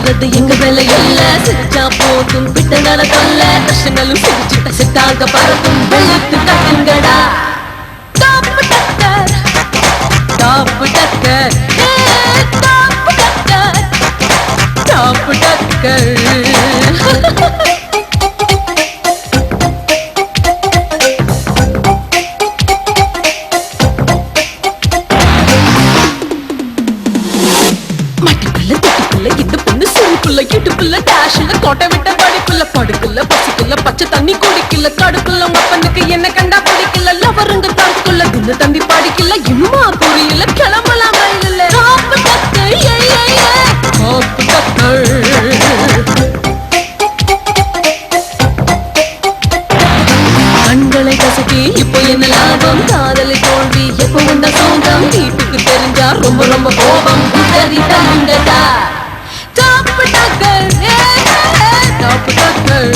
சிரிக்கிறது எங்க வேலை இல்ல. சிரிச்சா போதும் விட்டனால தொல்ல. கஷ்டங்களும் சிரிச்சுட்ட சிட்டாக பறக்கும் வெளுத்து கட்டுங்கடா. டாப்பு டக்கர் டாப்பு டக்கர் டாப்பு டக்கர் டாப்பு டக்கர். கோட்டை விட்ட படிப்புல படுக்கல பசிக்கல பச்சை தண்ணி குடிக்கல கடுப்புல மப்பனுக்கு என்ன கண்டா பிடிக்கல லவருங்க தடுக்கல தின்னு தந்தி படிக்கல இன்னுமா புரியல கிளம்பலாம் மயில. காப்பு டக்கர் காப்பு டக்கர். கண்களை கசக்கி இப்போ என்ன லாபம்? காதலை தோல்வி எப்போ வந்த சோகம்? வீட்டுக்கு தெரிஞ்சா ரொம்ப ரொம்ப கோபம். உதறி தங்குங்கடா. காப்பு டக்கர் டாப்பு டக்கர்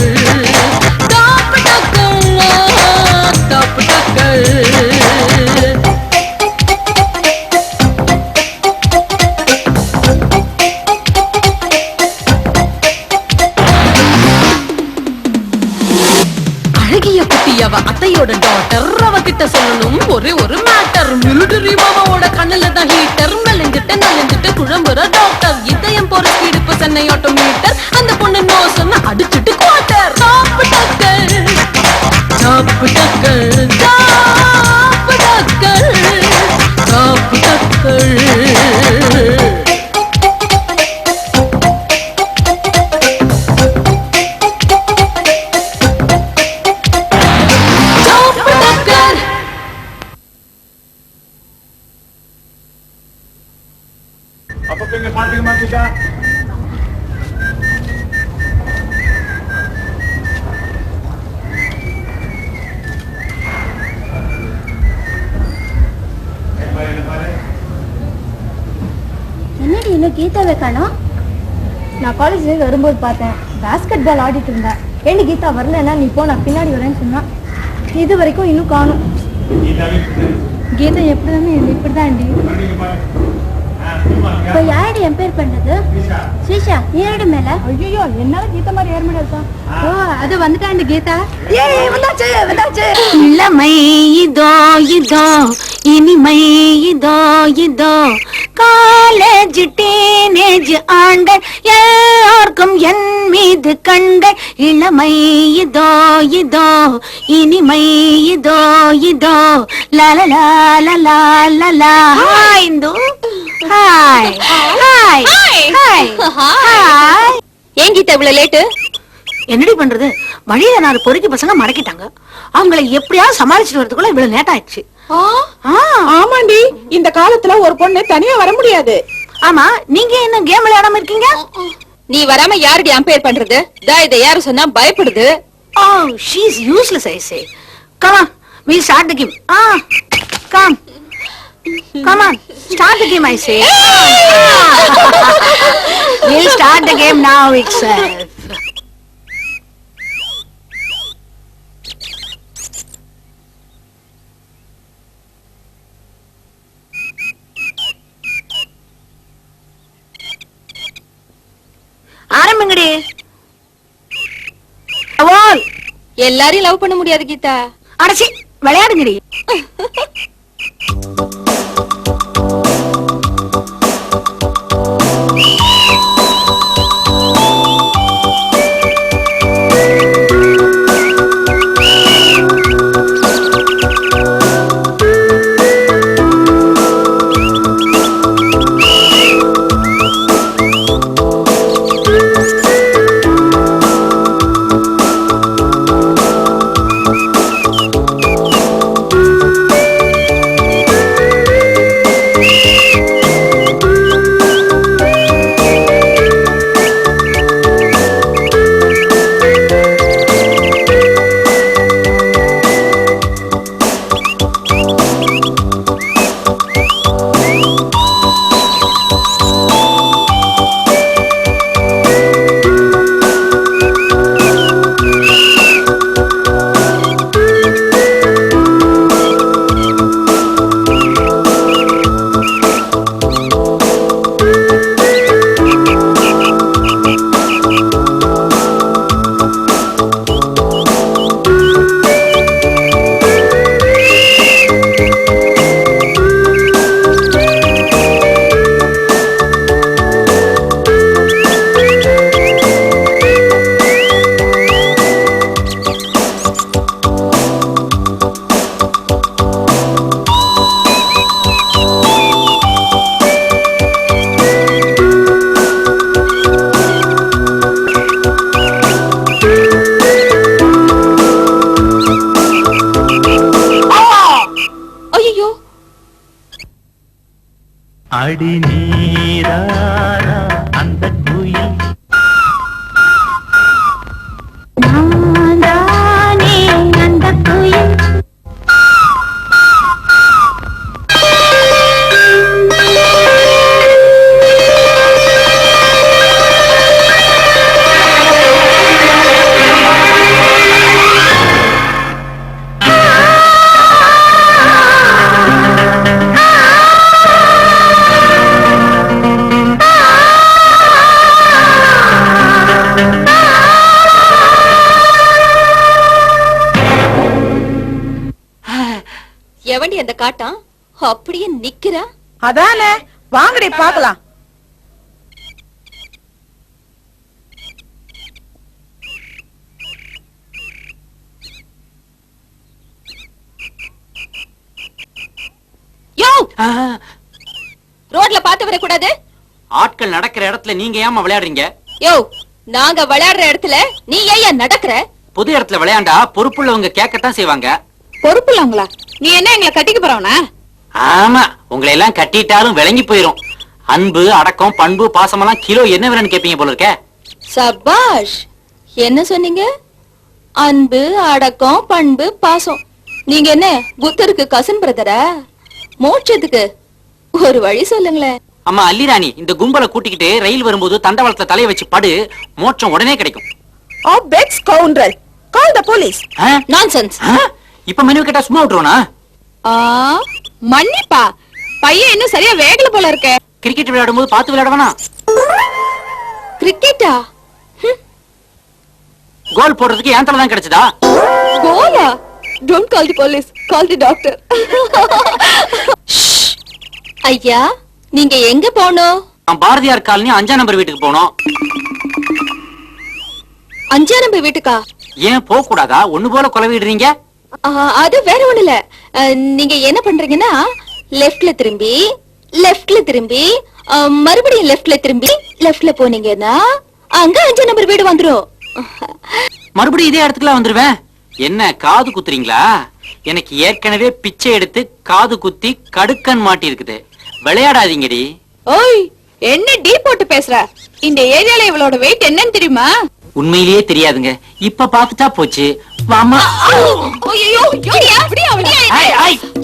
டாப்பு டக்கர் டாப்பு டக்கர். அழகிய குட்டியவ அத்தையோட டாட்டர். அவகிட்ட சொல்லணும் ஒரே ஒரு மேட்டர். மிலிட்டரி மாமாவோட கண்ணுல தான் ஹீட்டர். மெலிஞ்சிட்டு நலிஞ்சிட்டு குழம்புற டாக்டர். இதயம் போற ஸ்பீடுப்பு சென்னை ஆட்டோமீட்டர். அந்த பொண்ணு நோ சொன்ன அடிச்சுட்டு குவார்டர். டாப்பு டக்கர் டாப்பு டக்கர் டாப்பு டக்கர் டாப்பு டக்கர். என்னடி இன்னும் கீதாவை காணோம்? நான் காலேஜ்லேருந்து வரும்போது பார்த்தேன். பாஸ்கெட் பால் ஆடிட்டு இருந்தேன். ஏண்டி கீதா வரலன்னா நீ போ, நான் பின்னாடி வரேன்னு சொன்னான். இது வரைக்கும் இன்னும் காணும். கீதா எப்படிதானே இப்படிதான்டி. இப்போ யாரடி எம்பேர் பண்றது? ஸ்ரீஷா நீ யாரடி மேல? ஐயோ என்னால கீதா மாதிரி ஏற முடியாது. ஓ அது வந்துட்டாண்டி கீதா. ஏய் வந்தாச்சு வந்தாச்சு. இளமை இதோ இதோ இனிமை இதோ இதோ காலேஜ் டீனேஜ் ஆண்ட யாருக்கும் என் மீது கண்ட இளமை இதோ இதோ இனிமை இதோ இதோ லலலா லலா லலா. Hi Indu. Hi hi hi hi. ஏன் கீதா இவ்வளவு லேட்டு? என்னடி பண்றது? வழியில 4 பொறுக்கி பசங்க மடக்கிட்டாங்க. அவங்களை எப்படியாவது சமாளிச்சுட்டு வரதுக்குள்ள இவ்வளவு லேட் ஆயிடுச்சு. ஆமாண்டி, இந்த காலத்துல ஒரு பொண்ணு தனியா வர முடியாது. ஆமா நீங்க என்ன கேம் விளையாடாம இருக்கீங்க? நீ வராம யாரடி அம்பேர் பண்றது? இதை யாரு சொன்னா பயப்படுது. Oh, she's useless, I say. Come on, we'll start the game. Come. Come on, start the game, I say. We'll start the game now itself. ஆரம்பங்கடி. எல்லாரையும் லவ் பண்ண முடியாது கீதா. அடச்சி விளையாடுங்கடி. அடி நீரானா அந்த குயில் நான்தானே அந்த குயில். எவண்டி அந்த காட்டான் அப்படியே நிக்கிறா? அதானே, வாங்கடி பாக்கலாம். யோ, ரோட்ல பாத்து வரக்கூடாது. ஆட்கள் நடக்கிற இடத்துல நீங்க ஏமா விளையாடுறீங்க? யோ, நாங்க விளையாடுற இடத்துல நீ ஏன் நடக்கிற? பொது இடத்துல விளையாண்டா பொறுப்புள்ளவங்க கேட்கத்தான் செய்வாங்க. பொறுப்பு இல்லங்களா? நீ என்ன எங்களை கட்டிக்க போறவனா? ஆமா, உங்களை எல்லாம் கட்டிட்டாலும் விளங்கி போயிரும். அன்பு, அடக்கம், பண்பு, பாசமெல்லாம் கிலோ என்ன விலைன்னு கேப்பீங்க போல இருக்க. சபாஷ். என்ன சொன்னீங்க? அன்பு, அடக்கம், பண்பு, பாசம். நீங்க என்ன புத்தருக்கு கசன் பிரதரா? மோட்சத்துக்கு ஒரு வழி சொல்லுங்களேன். அம்மா அல்லிராணி, இந்த கும்பலை கூட்டிக்கிட்டு ரயில் வரும்போது தண்டவாளத்துல தலையை வச்சு படு, மோட்சம் உடனே கிடைக்கும். Oh, big scoundrel. Call the police. Nonsense. இப்ப மெனு கேட்டா சும்மா விட்டுருவனா? மன்னிப்பா, பையன் இன்னும் சரியா வேகல போல இருக்க. கிரிக்கெட் விளையாடும் போது பார்த்து விளையாடுவனா? கிரிக்கெட்டா? கோல் போடுறதுக்கு ஏன் தலை தான் கிடைச்சதா? Cola? Don't call the police. Call the doctor. ஐயா, நீங்க எங்க போனோம்? நான் பாரதியார் காலனி 5ஆம் நம்பர் வீட்டுக்கு போனோம். 5ஆம் நம்பர் வீட்டுக்கா? ஏன் போக கூடாதா? ஒண்ணு போல குலவிடுறீங்க. அது வேற ஒண்ணு இல்ல. நீங்க என்ன பண்றீங்கன்னா, லெஃப்ட்ல திரும்பி மறுபடியும் லெஃப்ட்ல போனீங்கன்னா அங்க 5ஆம் நம்பர் வீடு வந்துரும். மறுபடியும் இதே இடத்துக்குலாம் வந்துருவேன். என்ன காது குத்துறீங்களா? எனக்கு ஏற்கனவே பிச்சை எடுத்து காது குத்தி கடுக்கன் மாட்டி இருக்குது. விளையாடாதீங்கடி. ஓய், என்ன டீ போட்டு பேசுற? இந்த ஏரியால இவளோட வெயிட் என்னன்னு தெரியுமா? உண்மையிலேயே தெரியாதுங்க. இப்ப பாத்துட்டா போச்சு. வாமா.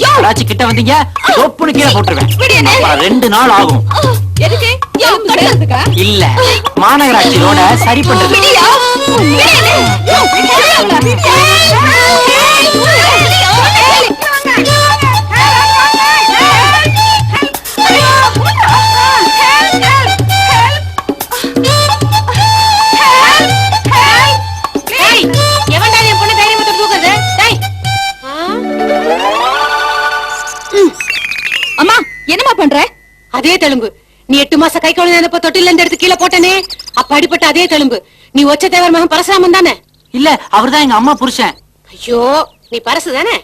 யாராச்சும் கிட்ட வந்தீங்க தொப்புனு கீழே போட்டுருவேன். அப்புறம் 2 நாள் ஆகும். எதுக்கு? கட்டுறதுக்கா? இல்ல, மாநகராட்சி ரோட சரி பண்றது. அம்மா, என்னமா பண்ற? அதே தெலும்பு. நீ 8 மாச கை குழந்தை இருந்தப்ப தொட்டில இருந்து எடுத்து கீழே போட்டனே, அப்ப அடிப்பட்ட அதே தெலும்பு. நீ ஒச்ச தேவர் மகன் பரசுராமன் தானே? இல்ல, அவர்தான் எங்க அம்மா புருஷன். ஐயோ, நீ பரசு தானே?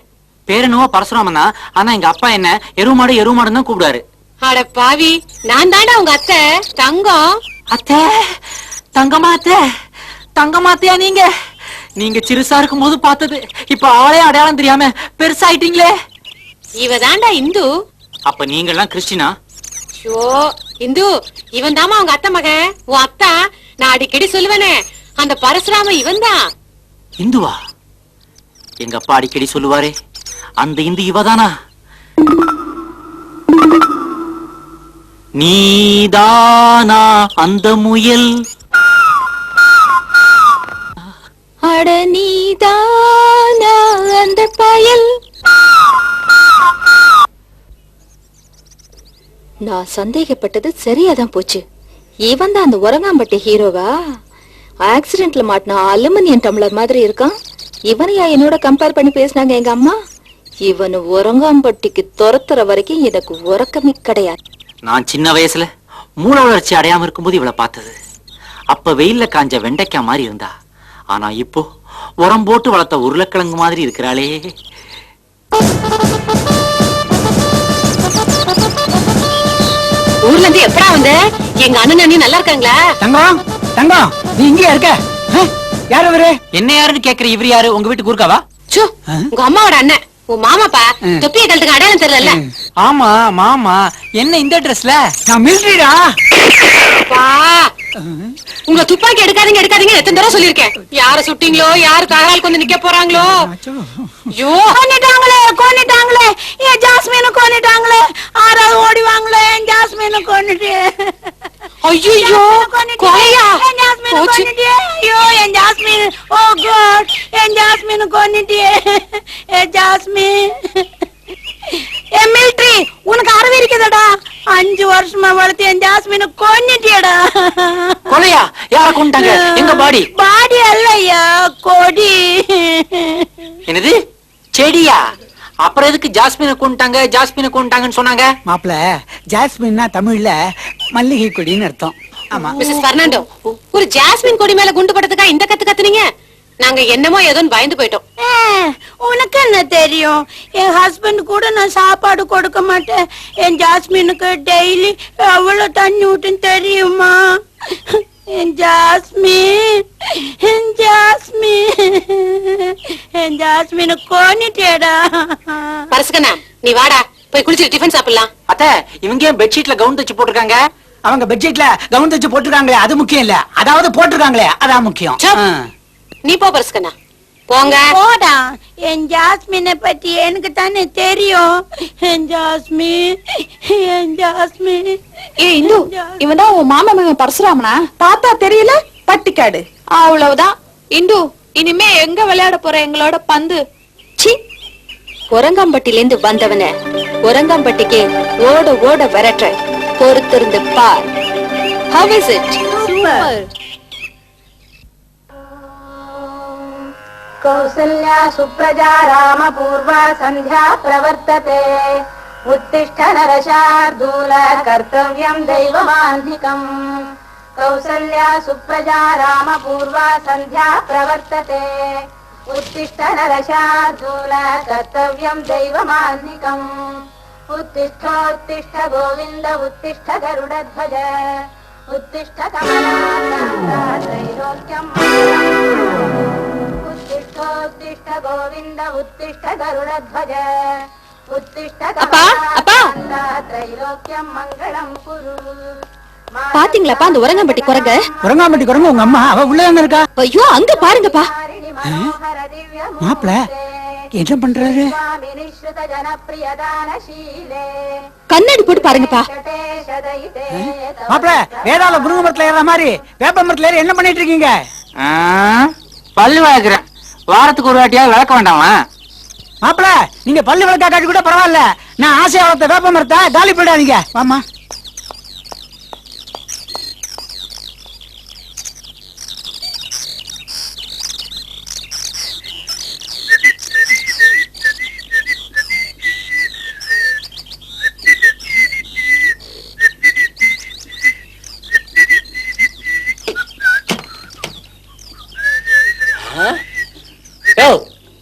பேரனுவோ பரசுராமன் தான். ஆனா எங்க அப்பா என்ன எருமாடுன்னு தான் கூப்பிடுவாரு. அட பாவி, நான் தாண்டா உங்க அத்தை தங்கம். அத்தை, தங்கமாத்தையா நீங்க? நீங்க சிறுசா இருக்கும் போது பார்த்தது, இப்ப ஆளே அடையாளம் தெரியாம பெருசாயிட்டீங்களே. இவ தாண்டா இந்து. அப்ப நீங்க எல்லாம் கிறிஸ்டினா? ஐயோ இந்து, இவன் தாமா உங்க அத்தை மகன். உன் அத்தா நான் அடிக்கடி சொல்லுவேனே, அந்த பரசுராம இவன் தான். இந்துவா? எங்க அப்பா அடிக்கடி சொல்லுவாரே, அந்த இந்து இவதானா? நீதானா அந்த முயல்? அட நீதானா அந்த பயல்? நான் சந்தேகப்பட்டது சரியாதான் போச்சு. இவன் தான் அந்த உரங்காம்பட்டி ஹீரோவா? ஆக்சிடென்ட்ல மாட்டின அலுமினியம் டம்ளர் மாதிரி இருக்கான். இவனையா என்னோட கம்பேர் பண்ணி பேசினாங்க எங்க அம்மா. இவனு உரங்காம்பட்டிக்கு துரத்துற வரைக்கும் எனக்கு உறக்கமே கிடையாது. நான் சின்ன வயசுல மூல வளர்ச்சி அடையாம இருக்கும்போது இவளை பார்த்தது. அப்ப வெயில்ல காஞ்ச வெண்டைக்காய் மாதிரி இருந்தா. ஆனா இப்போ உரம் போட்டு வளர்த்த உருளைக்கிழங்கு மாதிரி இருக்கிறாளே. ஊர்ல இருந்து எப்படா வந்த? எங்க அண்ணன் அண்ணி நல்லா இருக்காங்களா? தங்கம் நீ இங்கே இருக்க? யார் அவரு? என்ன யாருன்னு கேக்குற? இவரு யாரு? உங்க வீட்டுக்கு ஊருக்காவா? உங்க அம்மாவோட அண்ணன். உன் மாமாப்பா தொப்பியை கழட்டுக்கு அடையாளம் தெரியல. ஆமா மாமா என்ன இந்த ட்ரெஸ்ல? நான் மிலிட்டரிடா. உங்க துப்பாக்கி எடுக்காதீங்க எடுக்காதீங்க எத்தனை தடவை சொல்லிருக்கேன். யார சுட்டீங்களோ யாரு காரால் கொண்டு நிக்க போறாங்களோ. ஐயோ கொன்னிட்டாங்களே கொன்னிட்டாங்களே என் ஜாஸ்மினை கொன்னிட்டாங்களே. ஆறாவது ஓடிவாங்களே என் ஜாஸ்மினை கொன்னிட்டு. ஐயோ கொலையா ஐயோ என் ஜாஸ்மின். ஓ காட் என் ஜாஸ்மினை கொன்னிட்டியே. என் ஜாஸ்மின் என் மிலிட்டரி உனக்கு அறிவு இருக்குதடா. 5 வருஷமா வளர்த்து என் ஜாஸ்மினை கொன்னிட்டியடா. கொலையா? யார கொண்டாங்க? எங்க பாடி? பாடி அல்லையா கொடி. என்னது செடியா? அப்புறம் எதுக்கு ஜாஸ்மினை கொண்டாங்க ஜாஸ்மினை கொண்டாங்கன்னு சொன்னாங்க? மாப்பிள ஜாஸ்மின்னா தமிழ்ல மல்லிகை கொடின்னு அர்த்தம். ஆமா மிஸ்ஸஸ் பெர்னாண்டோ ஒரு ஜாஸ்மின் கொடி மேல குண்டு படுறதுக்கா இந்த கத்து கத்துனீங்க? நாங்க என்னமோ ஏதோன்னு பயந்து போயிட்டோம். உனக்கு என்ன தெரியும்? என் ஹஸ்பண்ட் கூட நான் சாப்பாடு கொடுக்க மாட்டேன். என் ஜாஸ்மினுக்கு டெய்லி அவ்வளவு தண்ணி ஊட்டுன்னு தெரியுமா? என் ஜாஸ்மின் என் ஜாஸ்மின் என் ஜாஸ்மினை கொன்னிட்டேடா. பரசுக்கண்ணா நீ வாடா போய் குளிச்சு டிஃபன் சாப்பிடலாம். அத்தை இவங்க ஏன் பெட்ஷீட்ல கவுன் தச்சு போட்டிருக்காங்க? அவங்க பெட்ஷீட்ல கவுன் தச்சு போட்டிருக்காங்களே அது முக்கியம் இல்ல, அதாவது போட்டிருக்காங்களே அதான் முக்கியம். நீ போ பரசுக்கண்ணா போங்க. போடா என் ஜாஸ்மினை பத்தி எனக்கு தானே தெரியும். என் ஜாஸ்மின் என் ஜாஸ்மின். ஏ இந்து இவன் தான் உன் மாமா மகன் பரசுராமனா? பார்த்தா தெரியல பட்டிக்காடு. அவ்வளவுதான் இந்து, இனிமே எங்க விளையாட போற எங்களோட பந்து? சி ஒரங்காம்பட்டில இருந்து வந்தவன ஒரங்காம்பட்டிக்கு ஓட ஓட விரட்ட பொறுத்திருந்து பார். How is it? Super. Kausalya Supraja Ram पूर्वा संध्या प्रवर्तते उत्तिष्ठ नरशार्दूल कर्तव्यं दैवमान्धिकम् कौसल्या सुप्रजा राम पूर्वा संध्या प्रवर्तते उत्तिष्ठ नरशार्दूल कर्तव्यं दैवमान्धिकम् उत्तिष्ठोत्तिष्ठ गोविन्द उत्तिष्ठ गरुडध्वज उत्तिष्ठ कमलाकान्ता त्रैलोक्यं उत्तिष्ठ गोविन्द उत्तिष्ठ गरुडध्वज उत्तिष्ठ कमलाकान्ता त्रैलोक्यं मङ्गलं कुरु. பாத்தீங்களாப்பா அந்த ஒரங்காம்பட்டி குரங்க? ஒரங்காம்பட்டி குரங்கு உங்க அம்மா அவ உள்ள தான இருக்கா? ஐயோ அங்க பாருங்கப்பா. மாப்பிள என்ன பண்றாரு? கண்ணாடி போட்டு பாருங்கப்பா. மாப்பிள வேதாள முருங்கை மரத்துல ஏற மாதிரி வேப்ப மரத்துல ஏறி என்ன பண்ணிட்டு இருக்கீங்க? பல்லு வளர்க்குறேன். வாரத்துக்கு ஒரு வாட்டியா விளக்க வேண்டாமா? மாப்பிள நீங்க பல்லு விளக்கா காட்டி கூட பரவாயில்ல, நான் ஆசையா வளர்த்த வேப்ப மரத்தை காலி போயிடாதீங்க. வாமா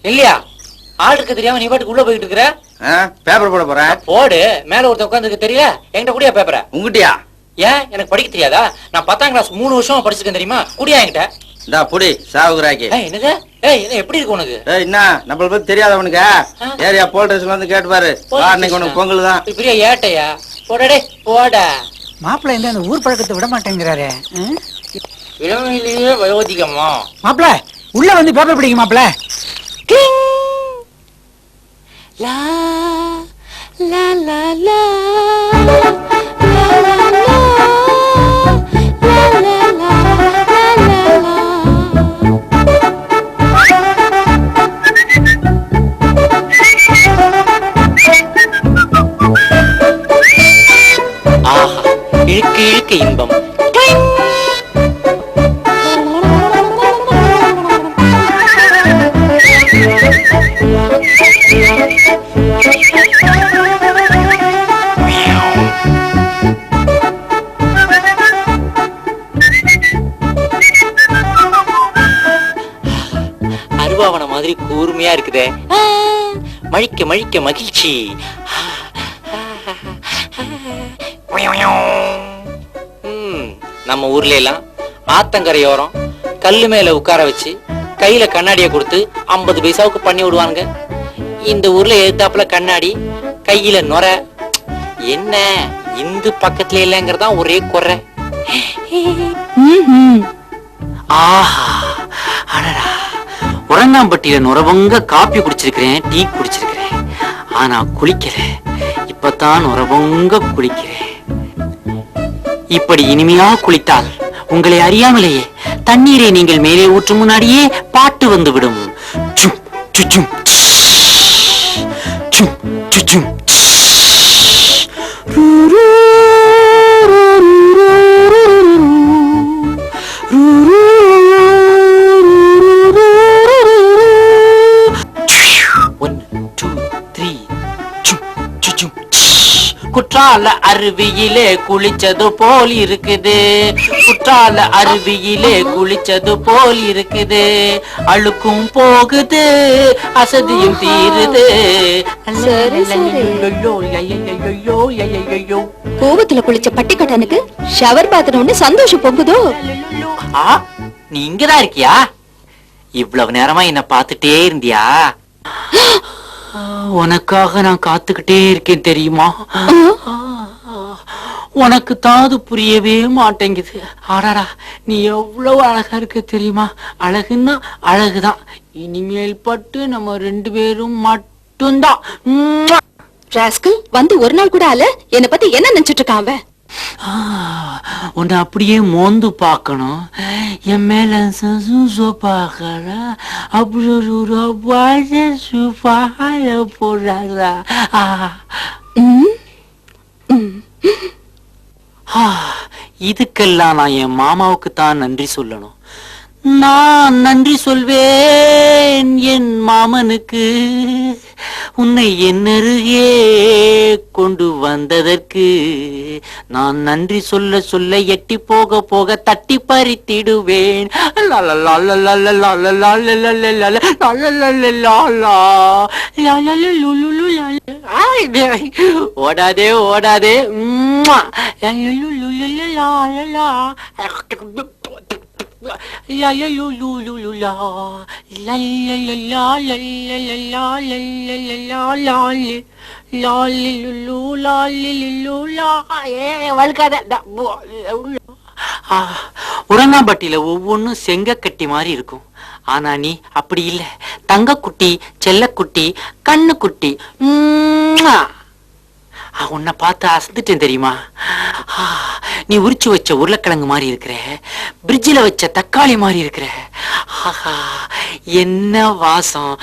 இல்லையா? ஆளுக்கு தெரியாம நீ பாட்டுக்கு உள்ள போயிட்டு இருக்கிற. பேப்பர் போட போறேன். போடு. மேல ஒருத்தன் உட்கார்ந்து தெரியல. என்கிட்ட கூடியா பேப்பர? உங்ககிட்டயா? ஏன் எனக்கு படிக்க தெரியாதா? நான் 10ஆம் கிளாஸ் 3 வருஷமா படிச்சிருக்கேன் தெரியுமா? குடியா என்கிட்ட. இந்தா புடி சாவுகுராக்கி. என்னது? என்ன எப்படி இருக்கு உனக்கு? என்ன நம்மள பத்தி தெரியாதவனுக்கு ஏரியா போல் ஸ்டேஷன்ல வந்து கேட்டு பாரு. அன்னைக்கு உனக்கு பொங்கல் தான். பெரிய ஏட்டையா? போடடே போட. மாப்பிள இந்த அந்த ஊர் பழக்கத்தை விட மாட்டேங்கிறாரு. இளமையிலேயே வயோதிகமா? மாப்பிள உள்ள வந்து பேப்பர் படிக்க. மாப்பிள லா லா லா லா இழுக்க இழுக்க இன்பம். அருவாவன மாதிரி கூர்மையா இருக்குதே. மழிக்க மழிக்க மகிழ்ச்சி. நம்ம ஊர்ல எல்லாம் ஆத்தங்கரையோரம் கல்லு மேல உட்கார வச்சு கையில கண்ணாடிய கொடுத்து 50 பைசாவுக்கு பண்ணி விடுவாங்க. இந்த ஊர்ல எதிர்த்தாப்புல கண்ணாடி, கையில நொர. என்ன இந்து பக்கத்துல இல்லங்கிறதா ஒரே குறை. ஆஹா, அடடா, உரங்காம்பட்டியில நுரவங்க காப்பி குடிச்சிருக்கிறேன், டீ குடிச்சிருக்கிறேன். ஆனா குளிக்கல. இப்பதான் நுரவங்க குளிக்கிறேன். இப்படி இனிமையா குளித்தால் உங்களை அறியாமலேயே தண்ணீரை நீங்கள் மேலே ஊற்றும் முன்னாடியே பாட்டு வந்து விடும். சும் சுச்சும் சும் சுச்சும். குற்றால அருவியிலே குளிச்சது போல் இருக்குது, குற்றால அருவியிலே குளிச்சது போல் இருக்குது. அழுக்கும் போகுது, அசதியும் தீருது. கோவத்துல குளிச்ச பட்டிக்கட்டனுக்கு ஷவர் பாத்ரூம்னு சந்தோஷம் பொங்குதோ. நீ இங்கதான் இருக்கியா? இவ்வளவு நேரமா என்ன பாத்துட்டே இருந்தியா? உனக்காக நான் காத்துக்கிட்டே இருக்கேன் தெரியுமா? உனக்கு தாது புரியவே மாட்டேங்குது. ஆடாடா, நீ எவ்வளவு அழகா இருக்க தெரியுமா? அழகுன்னா அழகுதான். இனிமேல் பட்டு நம்ம 2 பேரும் மட்டும்தான். ராஸ்கல் வந்து ஒரு நாள் கூட ஆல என்ன பத்தி என்ன நினைச்சிட்டு இருக்கான் அவன்? உன்னை அப்படியே மோந்து பார்க்கணும். என் மேல பாக்கல அப்படி போடுறாங்களா? இதுக்கெல்லாம் நான் என் மாமாவுக்கு தான் நன்றி சொல்லணும். நான் நன்றி சொல்வேன் என் மாமனுக்கு, உன்னை என்னருகே கொண்டு வந்ததற்கு. நான் நன்றி சொல்ல சொல்ல எட்டி போக போக தட்டி பறித்திடுவேன். ஓடாதே ஓடாதே. உரங்காம்பட்டியில ஒவ்வொன்னும் செங்க கட்டி மாதிரி இருக்கும். ஆனா நீ அப்படி இல்ல, தங்க குட்டி, செல்லக்குட்டி, கண்ணு குட்டி. உன்னை பார்த்து அசந்துட்டேன் தெரியுமா? நீ உரிச்சு வச்ச உருளைக்கிழங்கு மாதிரி இருக்கிற, பிரிட்ஜில் வச்ச தக்காளி மாதிரி இருக்கிற. ஆஹா, என்ன வாசம்!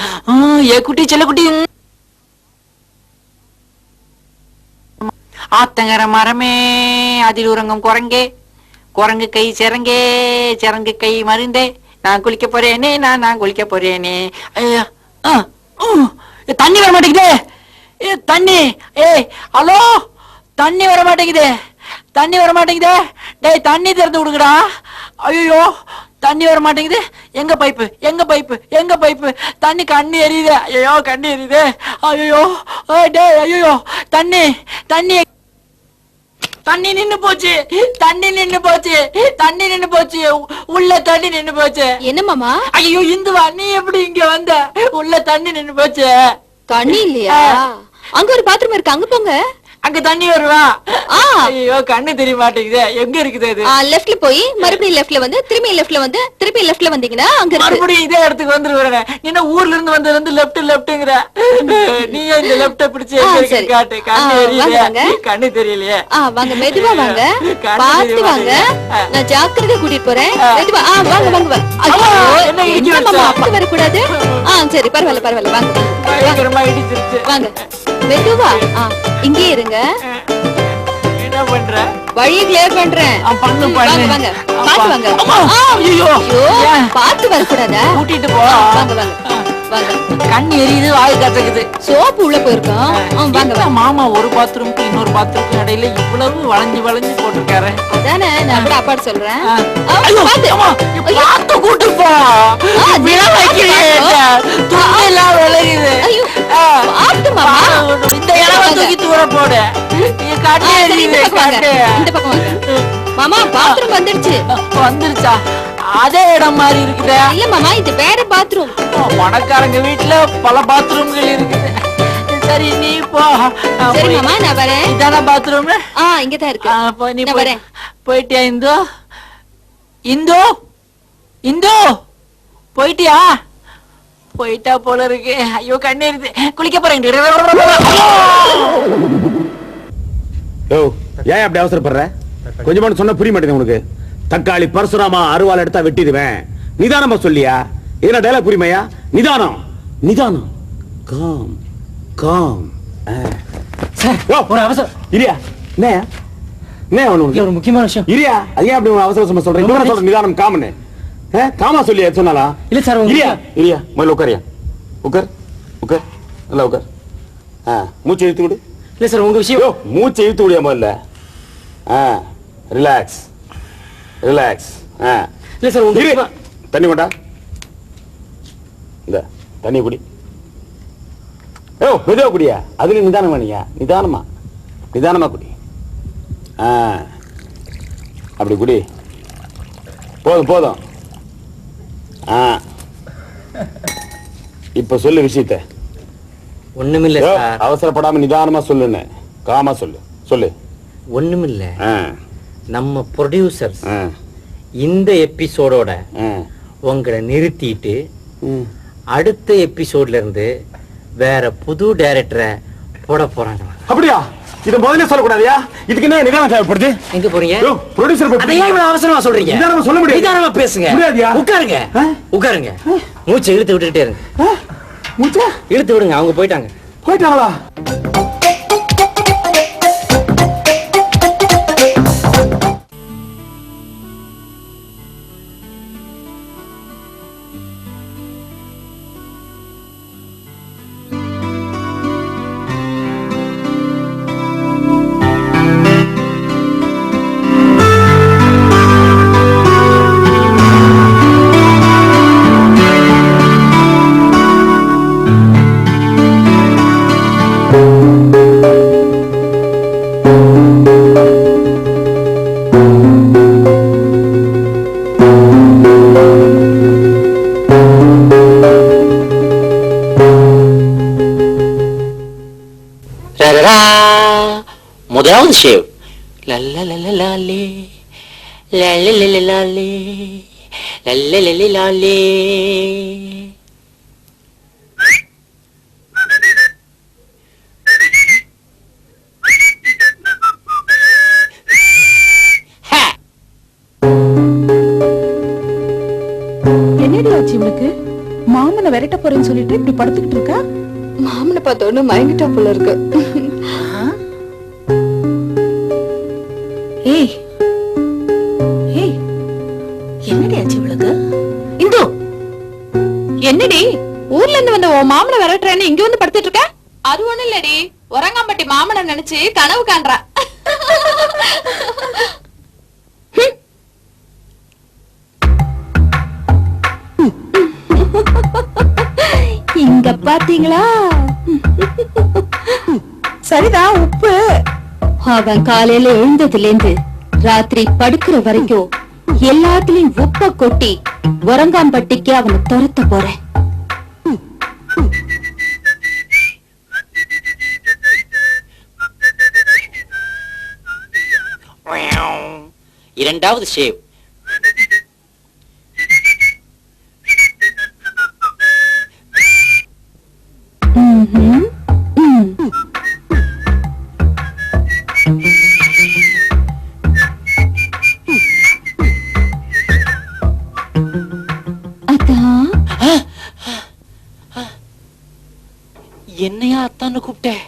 ஏ குட்டி, செல்லக்குட்டி. ஆத்தங்கர மரமே அதில் உறங்கும் குரங்கே, குரங்கு கை சிறங்கே, சிறங்கு கை மருந்தே. நான் குளிக்க போறேனே, நான் குளிக்க போறேனே. தண்ணி வர மாட்டேங்குதே. தண்ணி, ஹலோ, தண்ணி வர மாட்டேங்குதே, தண்ணி வர மாட்டேங்குதே. டேய், தண்ணி திறந்து விடுங்கடா. ஐயோ, தண்ணி வர மாட்டேங்குது. எங்க பைப்பு, எங்க பைப்பு, எங்க பைப்பு? தண்ணி கண்ணு எரியுது. ஐயோ, கண்ணு எரியுது. ஐயோ டேய், ஐயோ, தண்ணி தண்ணி தண்ணி நின்னு போச்சு, தண்ணி நின்னு போச்சு, தண்ணி நின்னு போச்சு, உள்ள தண்ணி நின்னு போச்சு. என்ன மாமா? ஐயோ, இந்துவா, நீ எப்படி இங்க வந்த? உள்ள தண்ணி நின்னு போச்சு. தண்ணி இல்லையா? அங்க ஒரு பாத்ரூம் இருக்கு, அங்க போங்க. அங்க தண்ணி வருவா? ஐயோ, கண்ணு தெரிய மாட்டேங்குது. எங்க இருக்குது அது? லெஃப்ட்ல போய் மறுபடியும் லெஃப்ட்ல வந்து திருப்பி லெஃப்ட்ல வந்து திருப்பி லெஃப்ட்ல வந்தீங்கன்னா அங்க இருக்கு. மறுபடியும் இதே இடத்துக்கு வந்துருவேன். நீ ஊர்ல இருந்து வந்தது லெஃப்ட் லெஃப்ட்ங்கற. நீ இந்த லெஃப்ட்ட பிடிச்சு எங்க காட்டு. கண்ணு எரியுது, கண்ணு தெரியலையே. வாங்க, மெதுவா வாங்க, பாத்து வாங்க. நான் ஜாக்கிரதை கூட்டிட்டு போறேன். மெதுவா. வாங்க வாங்க வாங்க. என்ன மாமா, அப்படி வர கூடாது. சரி, பரவாயில்ல பரவாயில்ல, வாங்க பயங்கரமா இடிச்சிருச்சு. வாங்க, மெதுவா. இங்கே இருங்க. என்ன பண்ற? வழியை கிளியர் பண்றேன். பண்ணு வாங்க பண்ணு. வாங்க, பாத்து வாங்க. ஐயோ, பாத்து வர கூடாதா? கூட்டிட்டு போ. வாங்க வாங்க வாங்க. கண்ணு எரியுது, வாய் கசக்குது. சோப்பு உள்ள போயிருக்கோம். வாங்க வாங்க. மாமா ஒரு பாத்ரூமுக்கு இன்னொரு பாத்ரூமுக்கு இடையில இவ்வளவு வளைஞ்சு வளைஞ்சு போட்டிருக்காரு. அதானே நான் கூட அப்பாட்ட சொல்றேன். பார்த்து கூட்டு போ. துணியெல்லாம் விளையுது. ஐயோ, பார்த்து மாமா இந்த இளவ தூக்கி தூர போடு. நீ கண்ணே சரி, இந்த பக்கம் வாங்க. இந்த பக்கம் வாங்க. மாமா பாத்ரூம் வந்துடுச்சு. வந்துருச்சா? அதே இடம் மாதிரி இருக்குதே. இல்ல மாமா இது வேற பாத்ரூம். பணக்காரங்க வீட்டுல பல பாத்ரூம்கள் இருக்குது. சரி நீ போ. சரி மாமா நான் வரேன். இதான பாத்ரூம்? இங்கதான் இருக்கு. நீ நான் வரேன். போயிட்டியா இந்து? இந்து இந்து போயிட்டியா? போயிட்டா போல இருக்கு. ஐயோ கண்ணே இருக்கு. குளிக்க போறேன். ஏன் அப்படி அவசரப்படுற? கொஞ்சமா சொன்ன புரிய மாட்டேங்குது உனக்கு. தக்காளி பரசுராமா அருவாள் எடுத்தா வெட்டிடுவேன். நிதானமா சொல்லியா? என்ன டயலாக் புரியுமையா? நிதானம் நிதானம். Com com. ஒரு அவசரம் இரியா. என்ன ஒரு முக்கியமான விஷயம். இரியா. அது ஏன் அப்படி அவசரமா சொல்றேன்? இப்ப சொல்ற நிதானம் காமன்னு. காமா சொல்லியா சொன்னாலா? இல்ல சார் இரியா இரியா. முதல்ல உட்காரியா. உட்கார் உட்கார். நல்லா உட்கார். மூச்சை இழுத்து விடு. இல்ல சார் உங்க விஷயம். மூச்சை இழுத்து விடியா முதல்ல. Relax relax. இல்ல சார் உங்க தண்ணி கொண்டா. இந்த தண்ணி குடி. மெதுவா குடியா. அதுல நிதானமா நீயா? நிதானமா நிதானமா குடி. அப்படி குடி. போதும் போதும். இப்ப சொல்லு விஷயத்த. ஒண்ணுமில்ல சார். அவசரப்படாம நிதானமா சொல்லுன்னு. காமா சொல்லு. சொல்லு. ஒண்ணுமில்ல. நம்ம ப்ரொடியூசர்ஸ் இந்த எபிசோடோட உங்களை நிறுத்திட்டு அடுத்த எபிசோட்ல இருந்து வேற புது டைரக்டரை போட போறாங்க. அப்படியா? இத முதல்ல சொல்லக்கூடாதியா? இதுக்கு என்ன நிதானம் தேவைப்படுது? எங்க போறீங்க? ப்ரொடியூசர் அதை ஏன் இவ்வளவு அவசரமா சொல்றீங்க? நிதானமா சொல்ல முடியாது. நிதானமா பேசுங்க. முடியாதியா? உட்காருங்க உட்காருங்க. மூச்சை இழுத்து விட்டுட்டே இருங்க. மூச்சை இழுத்து விடுங்க. அவங்க போயிட்டாங்க. போயிட்டாங்களா? முதலாவது ஷேவ். லல்லலலலாலே லல்லலலலாலே லல்லலலலாலே. என்னடி ஆச்சு இவளுக்கு? மாமனை விரட்ட போறேன்னு சொல்லிட்டு இப்படி படுத்துக்கிட்டு இருக்கா? மாமனை பார்த்தோன்னு மயங்கிட்டா போல இருக்கு. ஏய் ஏய் என்னடி ஆச்சு இவளுக்கு? இந்து என்னடி ஊர்ல இருந்து வந்த உன் மாமனை விரட்டுறேன்னு இங்க வந்து படுத்துட்டு இருக்க? அது ஒண்ணு இல்லடி, உரங்காம்பட்டி மாமனை நினைச்சு கனவு காண்றா. இங்க பாத்தீங்களா? சரிதான் உப்பு. அவன் காலையில எழுந்ததுல இருந்து ராத்திரி படுக்கிற வரைக்கும் எல்லாத்துலயும் உப்ப கொட்டி உரங்காம்பட்டிக்கு அவனை துரத்த போறேன். இரண்டாவது ஷேவ். என்னையா அத்தான்னு கூப்பிட்டேன்?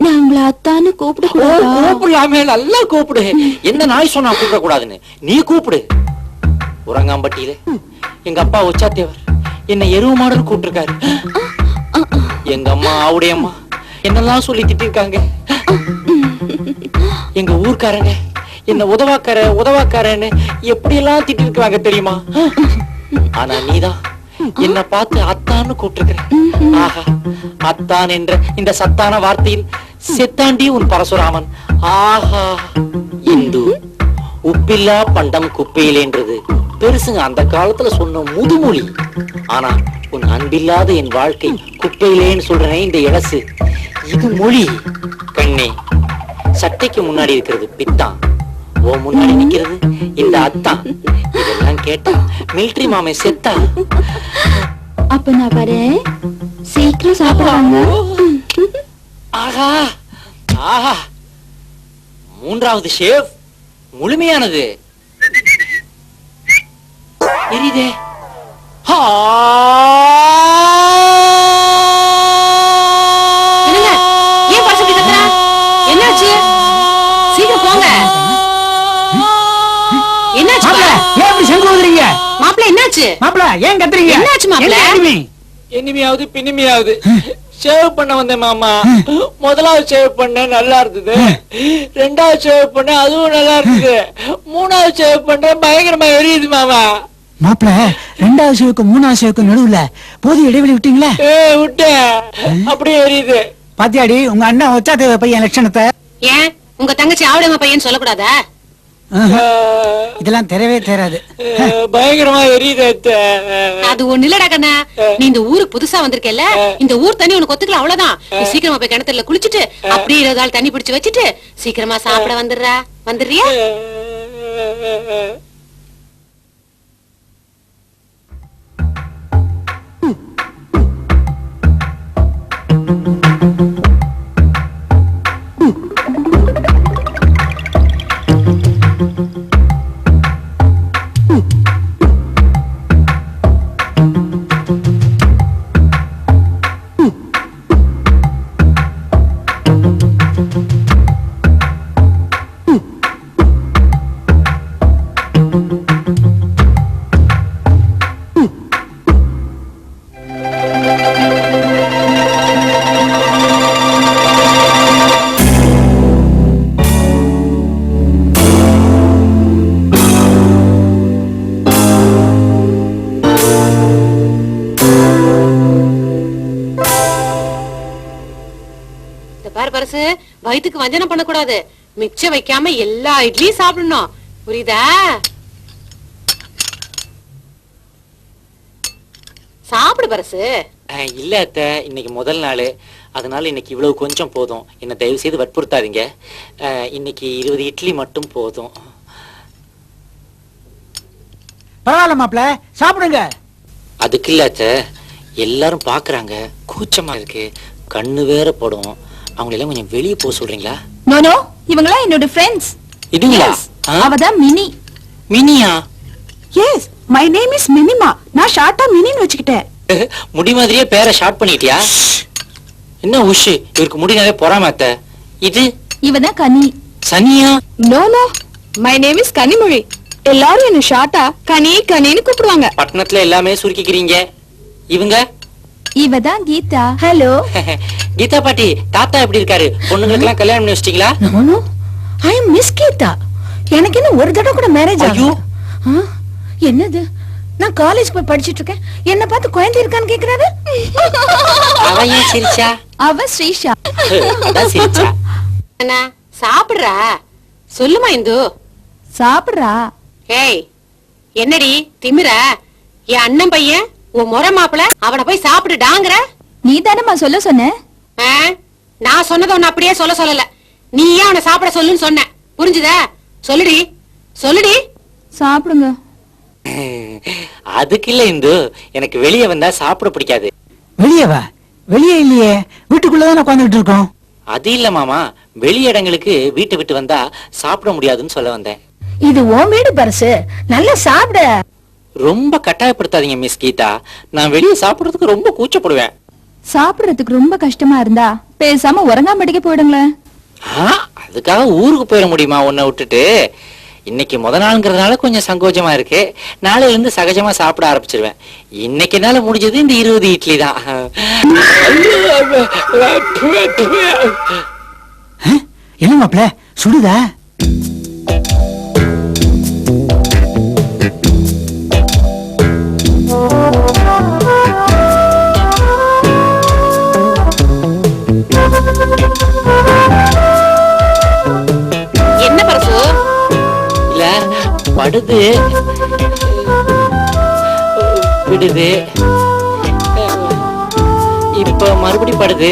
நாங்கள அத்தான்னு கூப்பிடலாமே, நல்லா கூப்பிடு. என்ன நாய் சொன்னா கூப்பிட கூடாதுன்னு நீ கூப்பிடு. உரங்காம்பட்டியில எங்க அப்பா உச்சாத்தேவர் என்ன எருவு மாடுன்னு கூப்பிட்டுருக்காரு. எங்க அம்மா ஆவுடைய அம்மா என்னெல்லாம் சொல்லி திட்டிருக்காங்க. எங்க ஊர்க்காரங்க என்ன உதவாக்காரன்னு எப்படி எல்லாம் திட்டிருக்காங்க தெரியுமா? ஆனா நீதான் என்ன பார்த்து அத்தான்னு கூப்பிட்டுருக்கிறேன். ஆஹா, அத்தான் என்ற இந்த சத்தான வார்த்தையில் செத்தாண்டி உன் பரசுராமன். ஆஹா, இந்து உப்பில்லா பண்டம் குப்பையிலேன்றது பெருசுங்க அந்த காலத்துல சொன்ன முதுமொழி. ஆனா உன் அன்பில்லாத என் வாழ்க்கை குப்பையிலேன்னு சொல்றேனே இந்த இளசு, இது மொழி. கண்ணே, சட்டைக்கு முன்னாடி இருக்கிறது பித்தான், ஓ முன்னாடி நிக்கிறது இந்த அத்தான். இதெல்லாம் கேட்டா மிலிட்டரி மாமே செத்தா. அப்ப நான் வரேன், சீக்கிரம் சாப்பிடுவாங்க. ஆஹா ஆஹா, மூன்றாவது ஷேவ் முழுமையானது. எரியுதே. ஏன் பரிசு இப்படி கத்துறா? என்னாச்சு? சீக்கிரம் போங்க. என்னாச்சு? ஏன் இப்படி சங்கு ஊதுறீங்க? மாப்பிள்ள என்னாச்சு? மாப்பிள ஏன் கத்துறீங்க? என்னாச்சு மாப்பிள? இனிமையாவது பின்னிமையாவது சேவ் பண்ண வந்தேன் மாமா. முதலாவது சேவ் பண்ண நல்லா இருந்தது, ரெண்டாவது சேவ் பண்ண அதுவும் நல்லா இருந்தது, மூணாவது சேவ் பண்ண பயங்கரமா எரியுது மாமா. மாப்பிள ரெண்டாவது சேவுக்கு மூணாவது சேவுக்கு நடுவுல போதிய இடைவெளி விட்டீங்களா? விட்டேன், அப்படியே எரியுது. பாத்தியாடி உங்க அண்ணன் வச்சா தேவை பையன் லட்சணத்தை. ஏன் உங்க தங்கச்சி ஆவடங்க பையன் சொல்லக்கூடாதா? இதெல்லாம் தெரியவே தெரியாது. பயங்கரமா எரியுது. அது ஒண்ணு இல்லடா கண்ணா, நீ இந்த ஊருக்கு புதுசா வந்திருக்கல, இந்த ஊர் தண்ணி உனக்கு ஒத்துக்கல அவ்வளவுதான். நீ சீக்கிரமா போய் கிணத்துல குளிச்சுட்டு அப்படியே 20 ஆள் தண்ணி பிடிச்சு வச்சுட்டு சீக்கிரமா சாப்பிட வந்துடுறா. வந்துடுறியா? பரசு வயிற்றுக்கு வஞ்சனம் பண்ணக்கூடாது, மிச்சம் வைக்காம எல்லா இட்லியும் சாப்பிடணும், புரியுதா? சாப்பிடு பரசு. இல்ல அத்தை, இன்னைக்கு முதல் நாள், அதனால இன்னைக்கு இவ்வளவு கொஞ்சம் போதும். என்ன தயவு செய்து வற்புறுத்தாதீங்க. இன்னைக்கு 20 இட்லி மட்டும் போதும். பரவாயில்ல மாப்பிள, சாப்பிடுங்க. அதுக்கு இல்ல அத்தை, எல்லாரும் பாக்குறாங்க, கூச்சமா இருக்கு, கண்ணு வேற படும். அவங்க எல்லாம் கொஞ்சம் வெளியே போக சொல்றீங்களா? நோ நோ, இவங்களா என்னோட ஃப்ரெண்ட்ஸ். இதுங்களா? அவதான் மினி. மினியா? Yes, my name is Minima. நான் ஷார்ட்டா மினின்னு வச்சுக்கிட்டேன். முடி மாதிரியே பேரை ஷார்ட் பண்ணிட்டியா? என்ன உஷு, இவருக்கு முடி நிறைய பொறாம அத்தை. இது இவதான் கனி. சனியா? No no, my name is Kanimozhi. எல்லாரும் என்ன ஷார்ட்டா கனி கனின்னு கூப்பிடுவாங்க. பட்டணத்துல எல்லாமே சுருக்கிக்கிறீங்க. இவங்க? இவதான் கீதா. ஹலோ கீதா பாட்டி, தாத்தா எப்படி இருக்காரு? பொண்ணுங்களுக்கு எல்லாம் கல்யாணம் பண்ணி வச்சிட்டீங்களா? நோ நோ, ஐ அம் மிஸ் கீதா. எனக்கு என்ன ஒரு தடவை கூட மேரேஜ் ஐயோ, என்னது? நான் காலேஜ் போய் படிச்சிட்டு இருக்கேன், என்ன பார்த்து குழந்தை இருக்கான்னு கேக்குறாரு. அவ ஏன் சிரிச்சா? அவ ஸ்ரீஷா. அதான் சிரிச்சா. அண்ணா சாப்பிடுறா, சொல்லுமா இந்து. சாப்பிடுறா. ஏய், என்னடி திமிர? என் அண்ணன் பையன் உன் முறை மாப்பிள, அவனை போய் சாப்பிடுடாங்கற. நீ தானம்மா சொல்ல சொன்ன. நான் சொன்னதை ஒன்னு அப்படியே சொல்ல சொல்லல, நீ ஏன் அவனை சாப்பிட சொல்லுன்னு சொன்ன, புரிஞ்சுதா? சொல்லுடி சொல்லுடி. சாப்பிடுங்க. அதுக்கு இல்ல இந்து, எனக்கு வெளியே வந்தா சாப்பிட பிடிக்காது. வெளியே வா. வெளியே இல்லையே, வீட்டுக்குள்ளதான உட்காந்துட்டு இருக்கோம். அது இல்ல மாமா, வெளி இடங்களுக்கு வீட்டை விட்டு வந்தா சாப்பிட முடியாதுன்னு சொல்ல வந்தேன். இது உன் வீடு பரசு, நல்லா சாப்பிட. ரொம்ப கட்டாயப்படுத்தாதீங்க மிஸ் கீதா, நான் வெளியே சாப்பிடுறதுக்கு ரொம்ப கூச்சப்படுவேன். சாப்பிடுறதுக்கு ரொம்ப கஷ்டமா இருந்தா பேசாம உறங்காமடிக்க போயிடுங்களேன். அதுக்காக ஊருக்கு போயிட முடியுமா உன்னை விட்டுட்டு? இன்னைக்கு முத நாளுங்கிறதுனால கொஞ்சம் சங்கோஜமா இருக்கு, நாளையில இருந்து சகஜமா சாப்பிட ஆரம்பிச்சிருவேன். இன்னைக்கு என்னால முடிஞ்சது இந்த 20 இட்லி தான். என்ன மாப்பிள, சுடுதா? படுது விடுது இப்ப மறுபடி படுது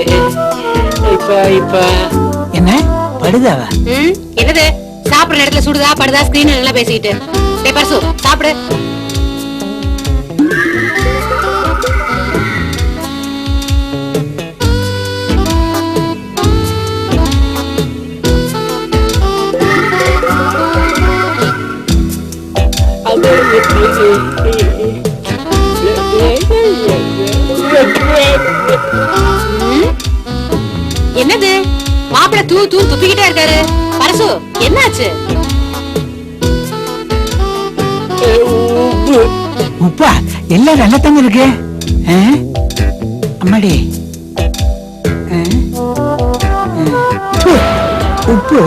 இப்ப இப்ப என்ன படுதாவ? என்னது சாப்பிடுற இடத்துல சுடுதா படுதா ஸ்கிரீன் நல்லா பேசிக்கிட்டு. டேய் பர்சு சாப்பிடு. என்னது மாப்பிள்ள தூ தூ துப்பிக்கிட்டே இருக்காரு. பரசு என்னாச்சு? உப்பா எல்லாம் நல்லா தாங்க இருக்கு. அம்மாடி உப்பு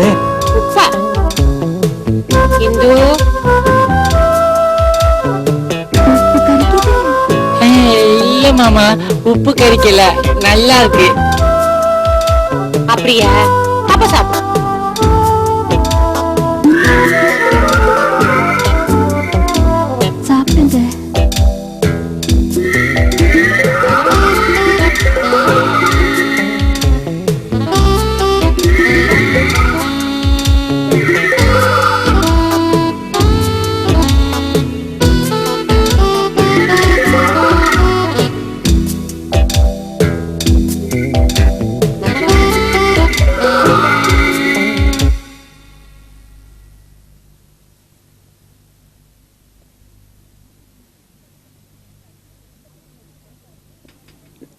உப்பா இந்து இல்ல மாமா உப்பு கறிக்கல நல்லா இருக்கு. அப்படியா? அப்ப சாப்பிடு. சாப்பிடுங்க.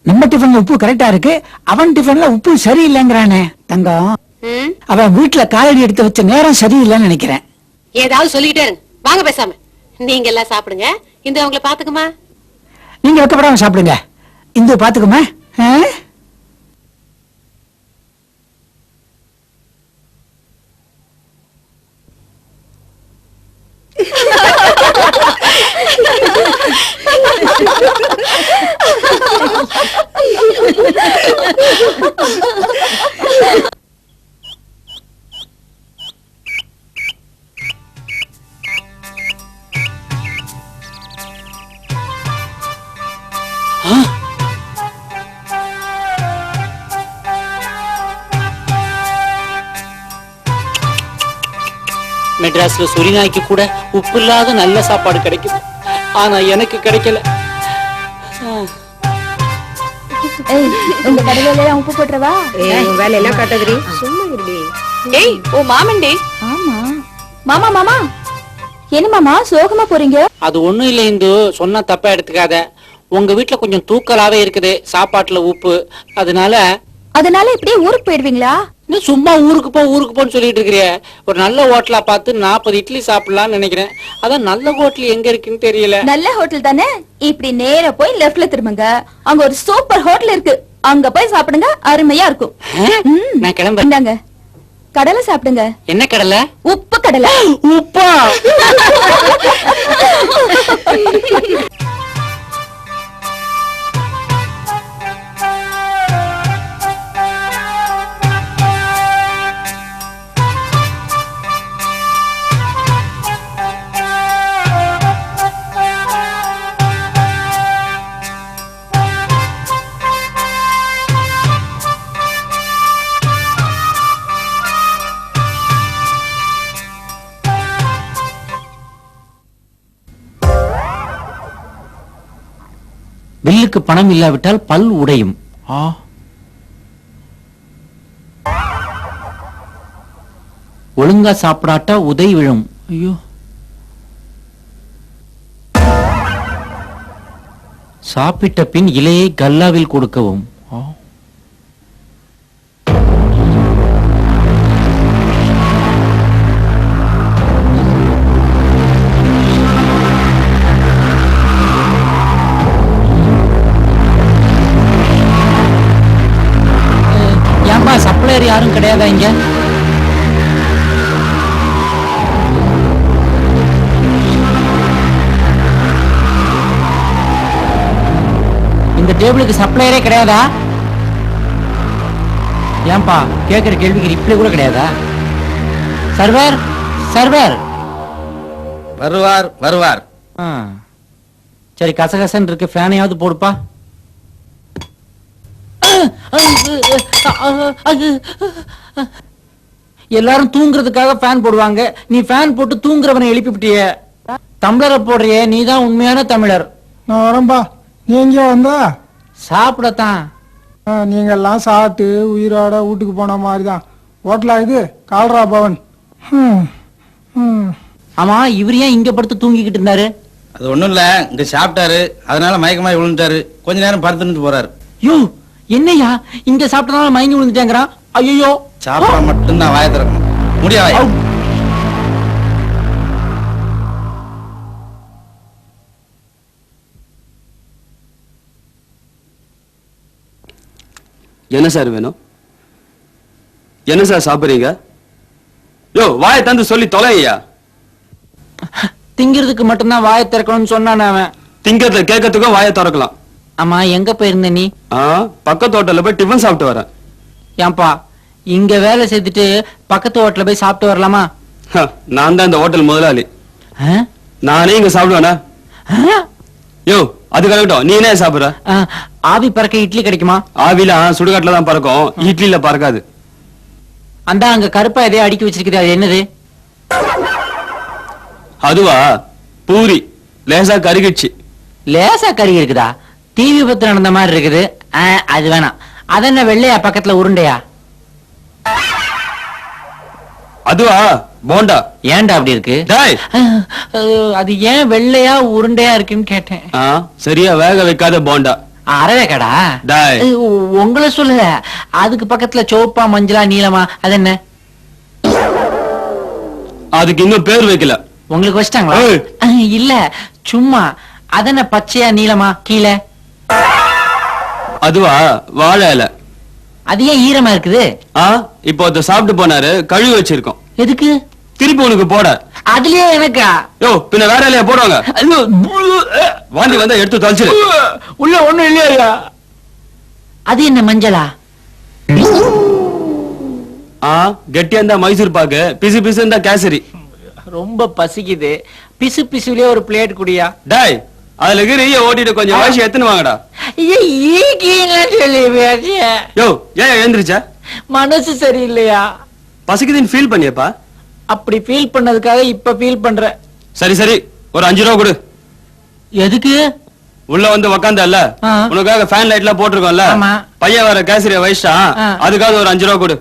நம்ம டிஃபன்ல உப்பு கரெக்டா இருக்கு, அவன் டிஃபன்ல உப்பு சரியில்லைங்கிறானே. தங்கம் அவன் வீட்டுல காலடி எடுத்து வச்ச நேரம் சரியில்லைன்னு நினைக்கிறேன். ஏதாவது சொல்லிக்கிட்டே இருங்க. வாங்க பேசாம நீங்க எல்லாம் சாப்பிடுங்க. இந்த அவங்கள பாத்துக்குமா? நீங்க வைக்கப்படாம சாப்பிடுங்க. இந்த பாத்துக்குமா? மெட்ராஸ்ல சொரிநாய்க்கு கூட உப்பு இல்லாத நல்ல சாப்பாடு கிடைக்குது, ஆனா எனக்கு கிடைக்கல. உங்க கடையில உப்பு போட்டுறவா? வேலையெல்லாம் காட்டாதீ, சும்மா இருடி. ஏய் ஓ மாமன்டி. ஆமா மாமா. மாமா என்ன மாமா சோகமா போறீங்க? அது ஒண்ணும் இல்ல இந்து, சொன்னா தப்பா எடுத்துக்காத. உங்க வீட்டுல கொஞ்சம் தூக்கலாவே இருக்குது சாப்பாட்டுல உப்பு, அதனால இப்படியே ஊருக்கு போயிடுவீங்களா? நீ சும்மா ஊருக்கு போன்னு சொல்லிட்டு இருக்கிறிய. ஒரு நல்ல ஹோட்டலா பார்த்து 40 இட்லி சாப்பிடலாம்னு நினைக்கிறேன். அதான் நல்ல ஹோட்டல் எங்க இருக்குன்னு தெரியல. நல்ல ஹோட்டல் தானே, இப்படி நேரா போய் லெஃப்ட்ல திரும்புங்க. அங்க ஒரு சூப்பர் ஹோட்டல் இருக்கு, அங்க போய் சாப்பிடுங்க, அருமையா இருக்கும். நான் கிளம்புறேன். கடலை சாப்பிடுங்க. என்ன கடலை? உப்பு கடலை. உப்பா? பில்லுக்கு பணம் இல்லாவிட்டால் பல் உடையும். ஒழுங்கா சாப்பிடாட்டா உதை விழும். ஐயோ, சாப்பிட்ட பின் இலையை கல்லாவில் கொடுக்கவும். சப்ளையர் யாரும் கிடையாதா இங்க? இந்த டேபிளுக்கு சப்ளையரே கிடையாதா? ஏன்பா கேக்குற கேள்விக்கு ரிப்ளை கூட கிடையாதா? சர்வர் சர்வர் வருவார் வருவார். சரி, கசகசன்னு இருக்கு, ஃபேனையாவது போடுப்பா. எல்லாரும் தூங்குறதுக்காக ஃபேன் போடுவாங்க, நீ ஃபேன் போட்டு தூங்குறவனை எழுப்பிவிட்டிய. தமிழரை போடுறியே, நீதான் உண்மையான தமிழர். நான் வரேன்பா. நீ எங்க வந்தா? சாப்பிடத்தான். நீங்க எல்லாம் சாப்பிட்டு உயிரோட வீட்டுக்கு போன மாதிரிதான். ஹோட்டலா இது? கால்ரா பவன். ஆமா, இவர் ஏன் இங்க படுத்து தூங்கிக்கிட்டு இருந்தாரு? அது ஒண்ணும் இல்ல, இங்க சாப்பிட்டாரு, அதனால மயக்கமாய் விழுந்துட்டாரு. கொஞ்ச நேரம் படுத்துட்டு போறாரு. யோ, என்னையா இங்க சாப்பிட்டனால மயங்கி விழுந்துட்டேங்கிறான்? ஐயோ, சாப்பிட மட்டும்தான் வாய திறக்கணும். முடியா? என்ன சார் வேணும்? என்ன சார் சாப்பிடுறீங்க? யோ, வாயை தந்து சொல்லி தொலையா. திங்கிறதுக்கு மட்டும்தான் வாயை திறக்கணும்னு சொன்னான் அவன். திங்கறத கேட்கறதுக்கும் வாயை திறக்கலாம். ஆமா, எங்க போயிருந்த நீ? பக்கத்து ஹோட்டல்ல போய் டிஃபன் சாப்பிட்டு வரேன். ஏன்பா, இங்க வேலை செய்துட்டு பக்கத்து ஹோட்டல்ல போய் சாப்பிட்டு வரலாமா? நான் தான் இந்த ஹோட்டல் முதலாளி. நானே இங்க சாப்பிடுவேனா? யோ, அது கரெக்டும். நீ என்ன சாப்பிடுற? ஆவி பறக்க இட்லி கிடைக்குமா? ஆவில சுடுகாட்டுல தான் பறக்கும், இட்லில பறக்காது. அந்த அங்க கருப்பா எதையோ அடுக்கி வச்சிருக்குது, அது என்னது? அதுவா? பூரி. லேசா கருகிடுச்சு. லேசா கருகி இருக்குதா? டிவி பத்து நடந்த மாதிரி இருக்குது. அது வேணாம். அது என்ன வெள்ளையா பக்கத்துல உருண்டையா? அதுவா? போண்டா. ஏன்டா அப்படி இருக்கு? அது ஏன் வெள்ளையா உருண்டையா இருக்குன்னு கேட்டேன். சரியா வேக வைக்காத போண்டா. அறவே கடா? உங்களை சொல்லுங்க. அதுக்கு பக்கத்துல சோப்பா மஞ்சளா நீளமா, அது என்ன? அதுக்கு இன்னும் பேர் வைக்கல. உங்களுக்கு வச்சிட்டாங்களா? இல்ல, சும்மா. அதென்ன பச்சையா நீளமா கீழே? அதுவா? வாழை இலை. அது ஏன் ஈரமா இருக்குது? இப்போ அதை சாப்பிட்டு போனாரு, கழுவி வச்சிருக்கோம். எதுக்கு? திருப்பி உனக்கு போட. அதுலயே எனக்கா? யோ, பின்ன வேற இல்லையா போடுவாங்க. வாந்தி வந்தா எடுத்து தொலைச்சிரு. உள்ள ஒண்ணும் இல்லையா? அது என்ன மஞ்சளா? கெட்டியா இருந்தா மைசூர் பாக்கு, பிசு பிசு இருந்தா கேசரி. ரொம்ப பசிக்குது, பிசு பிசுலயே ஒரு பிளேட் குடியா. டாய், அதுல கிரிய ஓட்டிட்டு கொஞ்சம் வயசு எத்தனை வாங்கடா. யோ, ஏன் எழுந்திருச்சா? மனசு சரியில்லையா? பசிக்குதுன்னு ஃபீல் பண்ணியப்பா? அப்படி ஃபீல் பண்ணதுக்காக இப்ப ஃபீல் பண்ற. சரி சரி, ஒரு 5 ரூபா கொடு. எதுக்கு? உள்ள வந்து உக்காந்தல்ல, உனக்காக ஃபேன் லைட் எல்லாம் போட்டிருக்கோம்ல, பையன் வர கேசரிய வயசான், அதுக்காக ஒரு 5 ரூபா கொடு.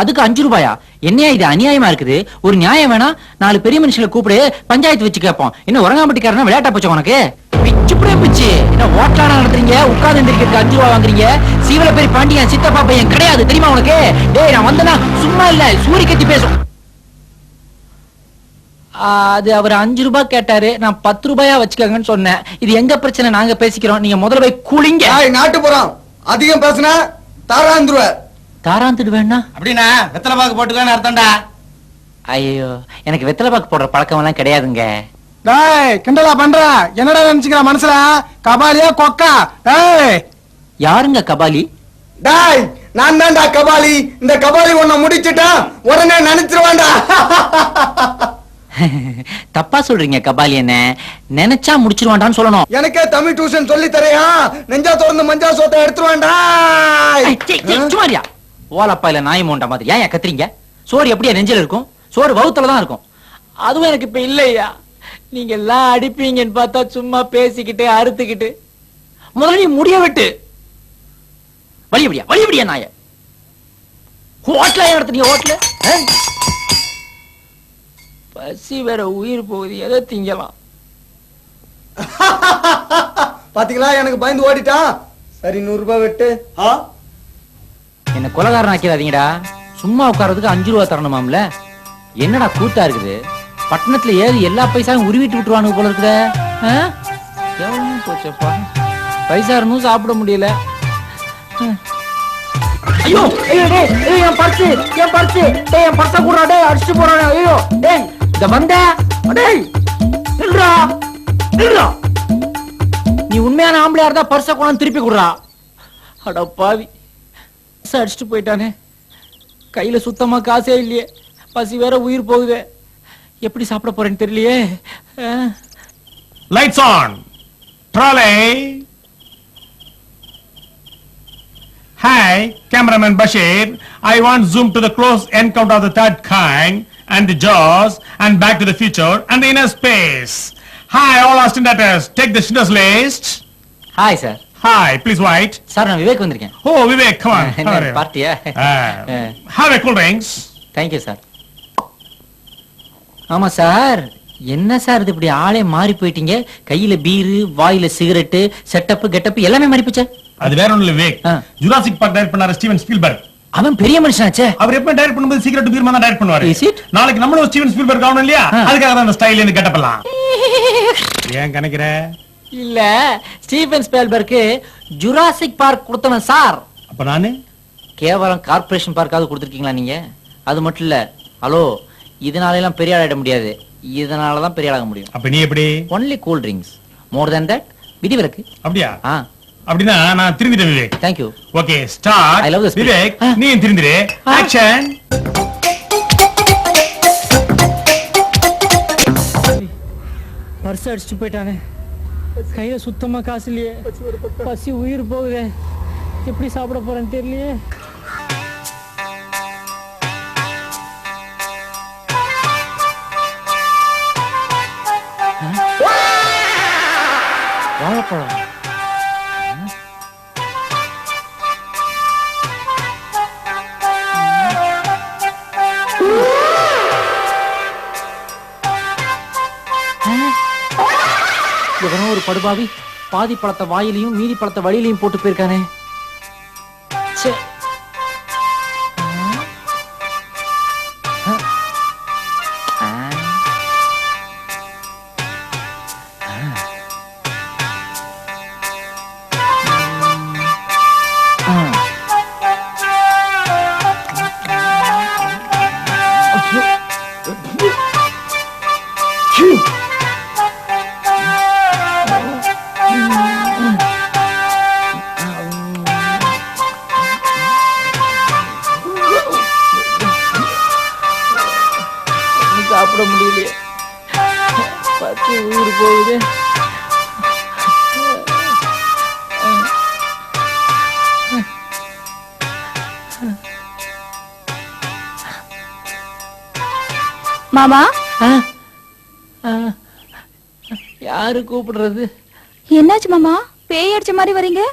அதுக்கு 5 ரூபாயா? என்னையா இது அநியாயமா இருக்குது? ஒரு நியாயம் வேணா, 4 பெரிய மனுஷங்களை கூப்பிடு, பஞ்சாயத்து வச்சு கேட்போம். இன்னும் உரங்காம்பட்டிக்காரனா விளையாட்டா போச்சு உனக்கு? பிச்சுப்படியே பிச்சு. என்ன ஓட்டலான நடத்துறீங்க? உட்கார்ந்து இருக்கிறதுக்கு 5 ரூபா வாங்குறீங்க? சீவல பெரிய பாண்டியன் சித்தப்பா பையன் கிடையாது தெரியுமா உனக்கு? டேய், நான் வந்தனா சும்மா இல்ல, சூரி கத்தி பேசும். அது அவர் 5 ரூபாய் கேட்டாரு, நான் 10 ரூபாயா வச்சுக்கங்கன்னு சொன்னேன். இது எங்க பிரச்சனை, நாங்க பேசிக்கிறோம். நீங்க முதல்ல போய் கூலிங்க. நாட்டு போறோம், அதிகம் பேசுனா தாராந்துருவ. தாராந்துடுவேன்னா அப்படின்னா வெத்தலை பாக்கு போட்டுக்கலான்னு அர்த்தம்டா. ஐயோ, எனக்கு வெத்தலை பாக்கு போடுற பழக்கம் எல்லாம் கிடையாதுங்க. டேய், கிண்டலா பண்ற? என்னடா நினைச்சுக்கிற மனசுல? கபாலியா கொக்கா? டேய், யாருங்க கபாலி? டேய், நான் தான்டா கபாலி. இந்த கபாலி உன்னை முடிச்சிட்டா உடனே நினைச்சிருவான்டா. தப்பா சொல்றீங்க கபாலி. என்ன நினைச்சா முடிச்சிருவான்டான்னு சொல்லணும். எனக்கே தமிழ் டியூஷன் சொல்லி தரையா? நெஞ்சா திறந்து மஞ்சா சோத்தை எடுத்துருவான்டா. சுமாரியா ஓலப்பா இல்ல நாய் மோண்டா மாதிரி ஏன் கத்துறீங்க? சோறு எப்படியா நெஞ்சில இருக்கும்? சோறு வவுத்துல தான் இருக்கும். அதுவும் எனக்கு இப்ப இல்லையா. நீங்க எல்லாம் அடிப்பீங்கன்னு பார்த்தா சும்மா பேசிக்கிட்டு அறுத்துக்கிட்டு. முதல்ல நீ முடிய விட்டு வழியபடியா நாய ஹோட்டல நடத்துறீங்க. ஹோட்டல பசி வேற உயிர் போகுது, எதை திங்கலாம்? பாத்தீங்களா, எனக்கு பயந்து ஓடிட்டான். சரி, 100 ரூபாய் வெட்டு. என்ன கொலகாரன் ஆக்கிறாதீங்கடா. சும்மா உட்கார்றதுக்கு 5 ரூபா தரணுமாம்ல. என்னடா கூத்தா இருக்குது? பட்டணத்துல ஏறி எல்லா பைசாவும் உருவிட்டு விட்டுருவானு போல இருக்குதே. எவ்வளவு போச்சப்பா, பைசா இருந்தும் சாப்பிட முடியல. ஐயோ ஐயோ, டேய், என் பர்ஸ், என் பர்ஸ், டேய், என் பர்ஸ கூடா, டேய், அடிச்சு போறானே. ஐயோ டேய், இந்த வந்த, டேய், நில்றா நில்றா. நீ உண்மையான ஆம்பளையா இருந்தா பர்ஸ கொண்டு திருப்பி குடுறா. அட பாவி, அடிச்சுட்டு போயிட்டானே. கையில சுத்தமா காசே இல்லையே. பசி வேற உயிர் போகுது. எப்படி சாப்பிட போறேன்னு தெரியலையே. Lights on. Trolley. Hi, cameraman Bashir. I want zoom to the close encounter of the third kind and the Jaws and Back to the Future and the inner space. Hi, all assistants. Take the Schindler's List. Hi sir. Hi, please wait. Sir நான் விவேக் வந்திருக்கேன். Oh, Vivek, come on. How are you? பார்ட்டியா? Have a cool drinks. Thank you sir. ஆமா sir, என்ன sir இது இப்படி ஆளே மாறி போயிட்டீங்க? கையில பீரு, வாயில சிகரெட்டு, செட்டப் கெட்டப் எல்லாமே மாறி போச்சே. அது வேற ஒண்ணும் இல்ல விவேக். ஜுராசிக் பார்க் டைரக்ட் பண்ணாரு ஸ்டீவன் ஸ்பீல்பர்க். அவன் பெரிய மனுஷனாச்சே. அவர் எப்ப டைரக்ட் பண்ணும்போது சிகரெட் பீர் தான் டைரக்ட் பண்ணுவாரு. Is it? நாளைக்கு நம்மளும் ஸ்டீவன் ஸ்பீல்பர்க் ஆகணும் இல்லையா? அதுக்காக தான் அந்த ஸ்டைல்ல இருந்து கெட்டப்பலாம். ஏன் கணக்குற? இல்ல, ஸ்டீவன் ஸ்பீல்பர்க் ஜுராசிக் பார்க் கொடுத்தவன் சார். அப்ப நானு கேவலம் கார்ப்பரேஷன் பார்க்காவது கொடுத்திருக்கீங்களா நீங்க? அது மட்டும் இல்ல, ஹலோ, இதனால எல்லாம் பெரிய ஆளாயிட முடியாது. இதனால தான் பெரிய ஆளாக முடியும். அப்ப நீ எப்படி? ஒன்லி கூல் ட்ரிங்க்ஸ், மோர் தென் தட் விதிவிலக்கு. அப்படியா? அப்படினா நான் திருந்திட்டேன் Vivek. Thank you. Okay, start. I love this Vivek, நீ திருந்திரு. ஆக்ஷன். பர்ஸ் அடிச்சுட்டு போயிட்டானே. கையில சுத்தமா காசு இல்லையே. பசி உயிர் போகுதே. எப்படி சாப்பிட போறேன்னு தெரியலையே. வாழைப்பழம். எவனோ ஒரு படுபாவி பாதி பழத்தை வாயிலையும் மீதி பழத்தை வழியிலையும் போட்டு போயிருக்கானே. ச்சே. சாப்பிட முடியலையே. பசி உயிர் போகுது. மாமா, யாரு கூப்பிடுறது? என்னாச்சு மாமா? பேய் அடிச்ச மாதிரி வரீங்க.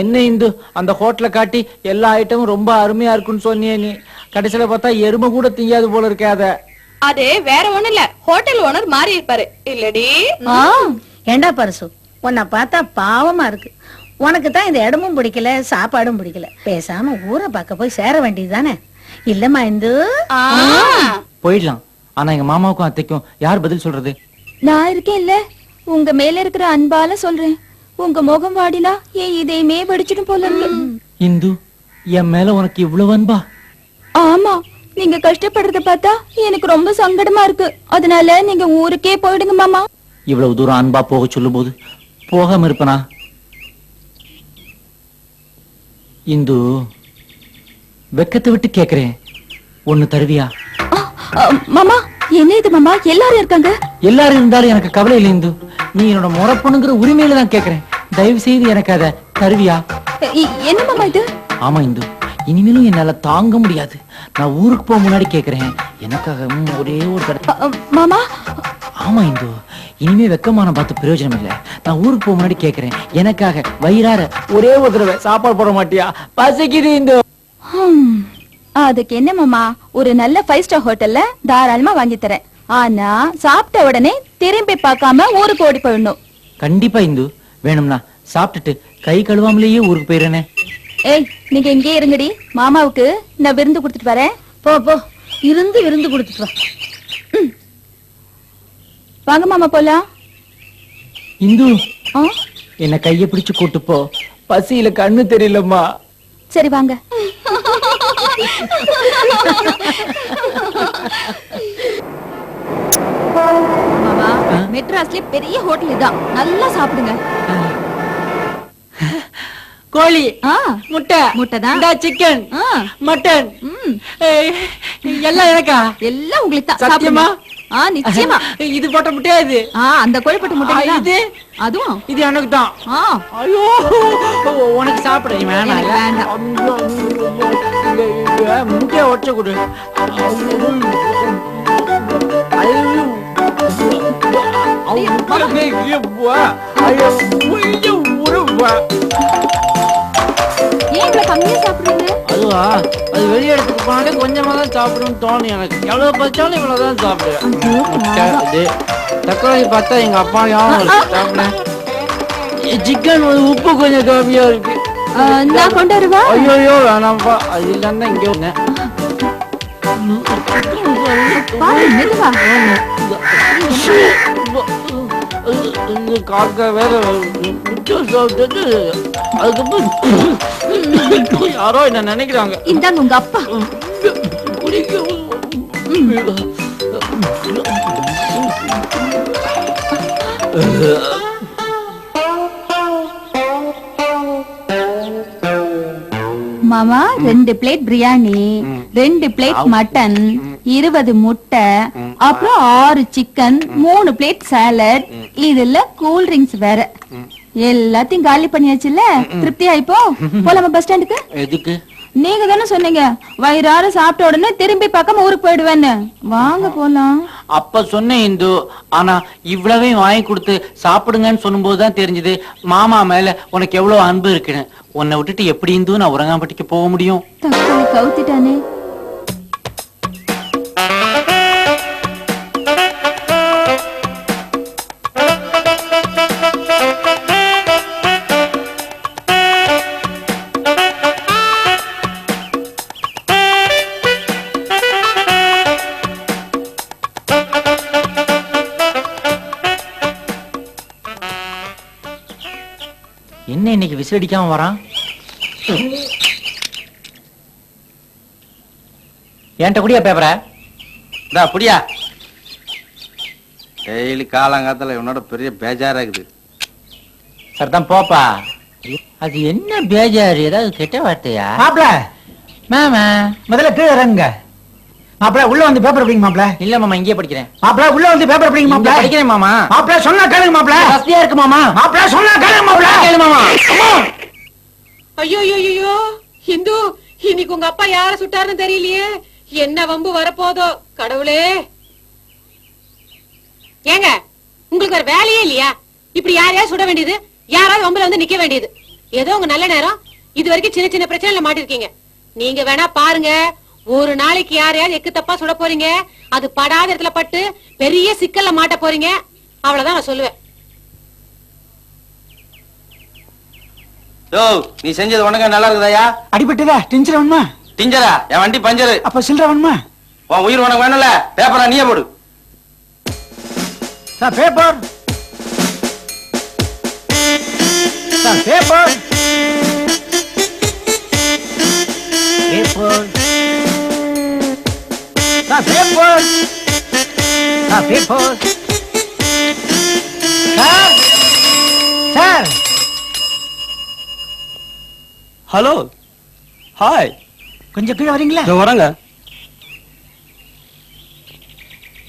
என்ன இந்து, அந்த ஹோட்டலை காட்டி எல்லா ஐட்டமும் ரொம்ப அருமையா இருக்குன்னு சொன்னியே நீ. கடைசியில பார்த்தா எருமை கூட திங்காது போல இருக்காத. அது வேற ஒண்ணு இல்ல, ஹோட்டல் ஓனர் மாறி இருப்பாரு இல்லடி. ஏண்டா பரசு, உன்னை பார்த்தா பாவமா இருக்கு. உனக்கு தான் இந்த இடமும் பிடிக்கல, சாப்பாடும் பிடிக்கல. பேசாம ஊரை பார்க்க போய் சேர வேண்டியதுதானே? இல்லம்மா இந்து. போயிடலாம். ஆனா எங்க மாமாவுக்கும் அத்தைக்கும் யார் பதில் சொல்றது? நான் இருக்கேன் இல்ல, உங்க மேல இருக்கிற அன்பால சொல்றேன். உங்க முகம் வாடினா என் இதையுமே வெடிச்சிடும் போல இருக்கு. இந்து, என் மேல உனக்கு இவ்வளவு அன்பா? ஆமா, நீங்க கஷ்டப்படுறத பார்த்தா எனக்கு ரொம்ப சங்கடமா இருக்கு. அதனால நீங்க ஊருக்கே போயிடுங்க மாமா. இவ்வளவு தூரம் அன்பா போக சொல்லும் போது போகாம இருப்பனா? இந்து, வெக்கத்தை விட்டு கேக்குறேன், ஒண்ணு தருவியா? மாமா, என்ன இது மாமா? எல்லாரும் இருக்காங்க. எல்லாரும் இருந்தாலும் எனக்கு கவலை இல்லை இந்து. நீ என்னோட முறப்பணுங்கிற உரிமையில தான் கேக்குறேன். தயவு செய்து எனக்கு அதை தருவியா? என்ன மாமா இது? ஆமா இந்து, இனிமேலும் என்னால தாங்க முடியாது. நான் ஊருக்கு போக முன்னாடி கேக்குறேன், எனக்காக ஒரே ஒரு தடவை. மாமா. ஆமா இந்து, இனிமே வெக்கமான பார்த்து பிரயோஜனம் இல்ல. நான் ஊருக்கு போக முன்னாடி கேக்குறேன், எனக்காக வயிறார ஒரே ஒரு தடவை சாப்பாடு போட மாட்டியா? பசிக்குது இந்து. அதுக்கு என்ன மாமா, ஒரு நல்ல 5 ஸ்டார் ஹோட்டல்ல தாராளமா வாங்கி தரேன். ஆனா சாப்பிட்ட உடனே திரும்பி பார்க்காம ஊருக்கு ஓடி போயிடணும். கண்டிப்பா இந்து, வேணும்னா சாப்பிட்டுட்டு கை கழுவாமலேயே ஊருக்கு போயிடுறேனே. ஏய், நீங்க இங்கே இருங்கடி, மாமாவுக்கு நான் விருந்து கொடுத்துட்டு வரேன். போ போ, இருந்து விருந்து கொடுத்துட்டு வா. வாங்க மாமா போலாம். இந்து, என்ன கைய பிடிச்சு கூட்டு போ. பசியில கண்ணு தெரியலம்மா. சரி வாங்க. மாமா, மெட்ராஸ்ல பெரிய ஹோட்டல் இதான், நல்லா சாப்பிடுங்க. கோழி, முட்டை, முட்டைதான், சிக்கன், மட்டன், எல்லாம் எனக்கா? எல்லாம் உங்களுக்கு தான். சத்தியமா? நிச்சயமா இது போட்ட முட்டையா இது? அந்த கோழிப்பட்டு முட்டை இது அதுவும் இது எனக்கு தான். ஐயோ உனக்கு சாப்பிட வேண்டாம். முட்டையை ஒற்ற கொடு. கம்மியா சாப்பிடுறீங்க? அதுவா, அது வெளியே இடத்துக்கு போனாலே கொஞ்சமா தான் சாப்பிடணும்னு தோணும் எனக்கு. எவ்வளவு பச்சாலும் இவ்வளவுதான் சாப்பிடுவேன். தக்காளி பார்த்தா எங்க அப்பா சாப்பிட. சிக்கன் உப்பு கொஞ்சம் கம்மியா இருக்கு. நான் கொண்டு வருவா? ஐயோ வேணாம்ப்பா, அது இல்லன்னா இங்க வந்தேன். காக்கா வேற சாப்பிட்டு அதுக்கப்புறம் யாரோ என்ன நினைக்கிறாங்க. இந்தாங்க உங்க அப்பா. மாமா 2 பிளேட் பிரியாணி, 2 பிளேட் மட்டன், 20 முட்டை, அப்புறம் 6 சிக்கன், 3 பிளேட் சாலட், இதுல கூல் ட்ரிங்க்ஸ் வேற. எல்லாத்தையும் காலி பண்ணியாச்சுல்ல? திருப்தியா இப்போ போலாமா பஸ் ஸ்டாண்டுக்கு? எதுக்கு? நீங்க தானே சொன்னீங்க வயிறார சாப்பிட்ட உடனே திரும்பி பக்கம் ஊருக்கு போயிடுவேன்னு. வாங்க போலாம். அப்ப சொன்ன இந்து, ஆனா இவ்வளவே வாங்கி கொடுத்து சாப்பிடுங்கன்னு சொல்லும் போதுதான் தெரிஞ்சது மாமா மேல உனக்கு எவ்வளவு அன்பு இருக்குன்னு. உன்னை விட்டுட்டு எப்படி இந்து நான் உரங்காம்பட்டிக்கு போக முடியும்? தக்காளி கவுத்திட்டானே. என்ன இன்னைக்கு விசிலடிக்காம வரான்? என்கிட்ட குடியா பேப்பர? புடியா. டெய்லி காலங்காலத்துல இவனோட பெரிய பேஜாரா இருக்குது. சரிதான் போப்பா. அது என்ன பேஜாரு? ஏதாவது கெட்ட வார்த்தையா? மாப்ள மாமா முதல்ல கீழே இறங்குங்க. மாப்ள உள்ள வந்து பேப்பர் படிங்க மாப்ள. இல்ல மாமா இங்கே படிக்கிறேன். மாப்ள உள்ள வந்து பேப்பர் படிங்க மாப்ள. படிக்கிறேன் மாமா. மாப்ள சொன்னா கேளுங்க மாப்ள. வசதியா இருக்கு மாமா. மாப்ள சொன்னா கேளுங்க மாப்ள. கேளு மாமா. ஐயோ ஐயோ இந்து, இன்னைக்கு உங்க அப்பா யார சுட்டாருன்னு தெரியலையே. என்ன வம்பு வரப்போதோ கடவுளே. ஏங்க உங்களுக்கு ஒரு வேலையே இல்லையா? இப்படி யாரையாவது சுட வேண்டியது, யாராவது வம்புல வந்து நிக்க வேண்டியது. ஏதோ உங்க நல்ல நேரம். இது வரைக்கும் சின்ன சின்ன பிரச்சனைல மாட்டிருக்கீங்க. நீங்க வேணா பாருங்க, ஒரு நாளைக்கு யாரையாவது எக்கு தப்பா சுட போறீங்க, அது படாத இடத்துல பட்டு பெரிய சிக்கல்ல மாட்ட போறீங்க. அவ்வளவுதான் நான் சொல்லுவேன். நீ செஞ்சது உனக்கு நல்லா இருக்குதாயா? அடிபட்டதா? டிஞ்சர் வேணுமா? டிஞ்சரா? என் வண்டி பஞ்சரு. அப்ப சில்லற வேணுமா? உன் உயிர் உனக்கு வேணும்ல? பேப்பரா நீயே போடு. Sir paper. Sir paper. Paper. Sir paper. Sir paper. Sir. Sir. Hello. Hi. கொஞ்சம் கீழே வரீங்களா? வரங்க.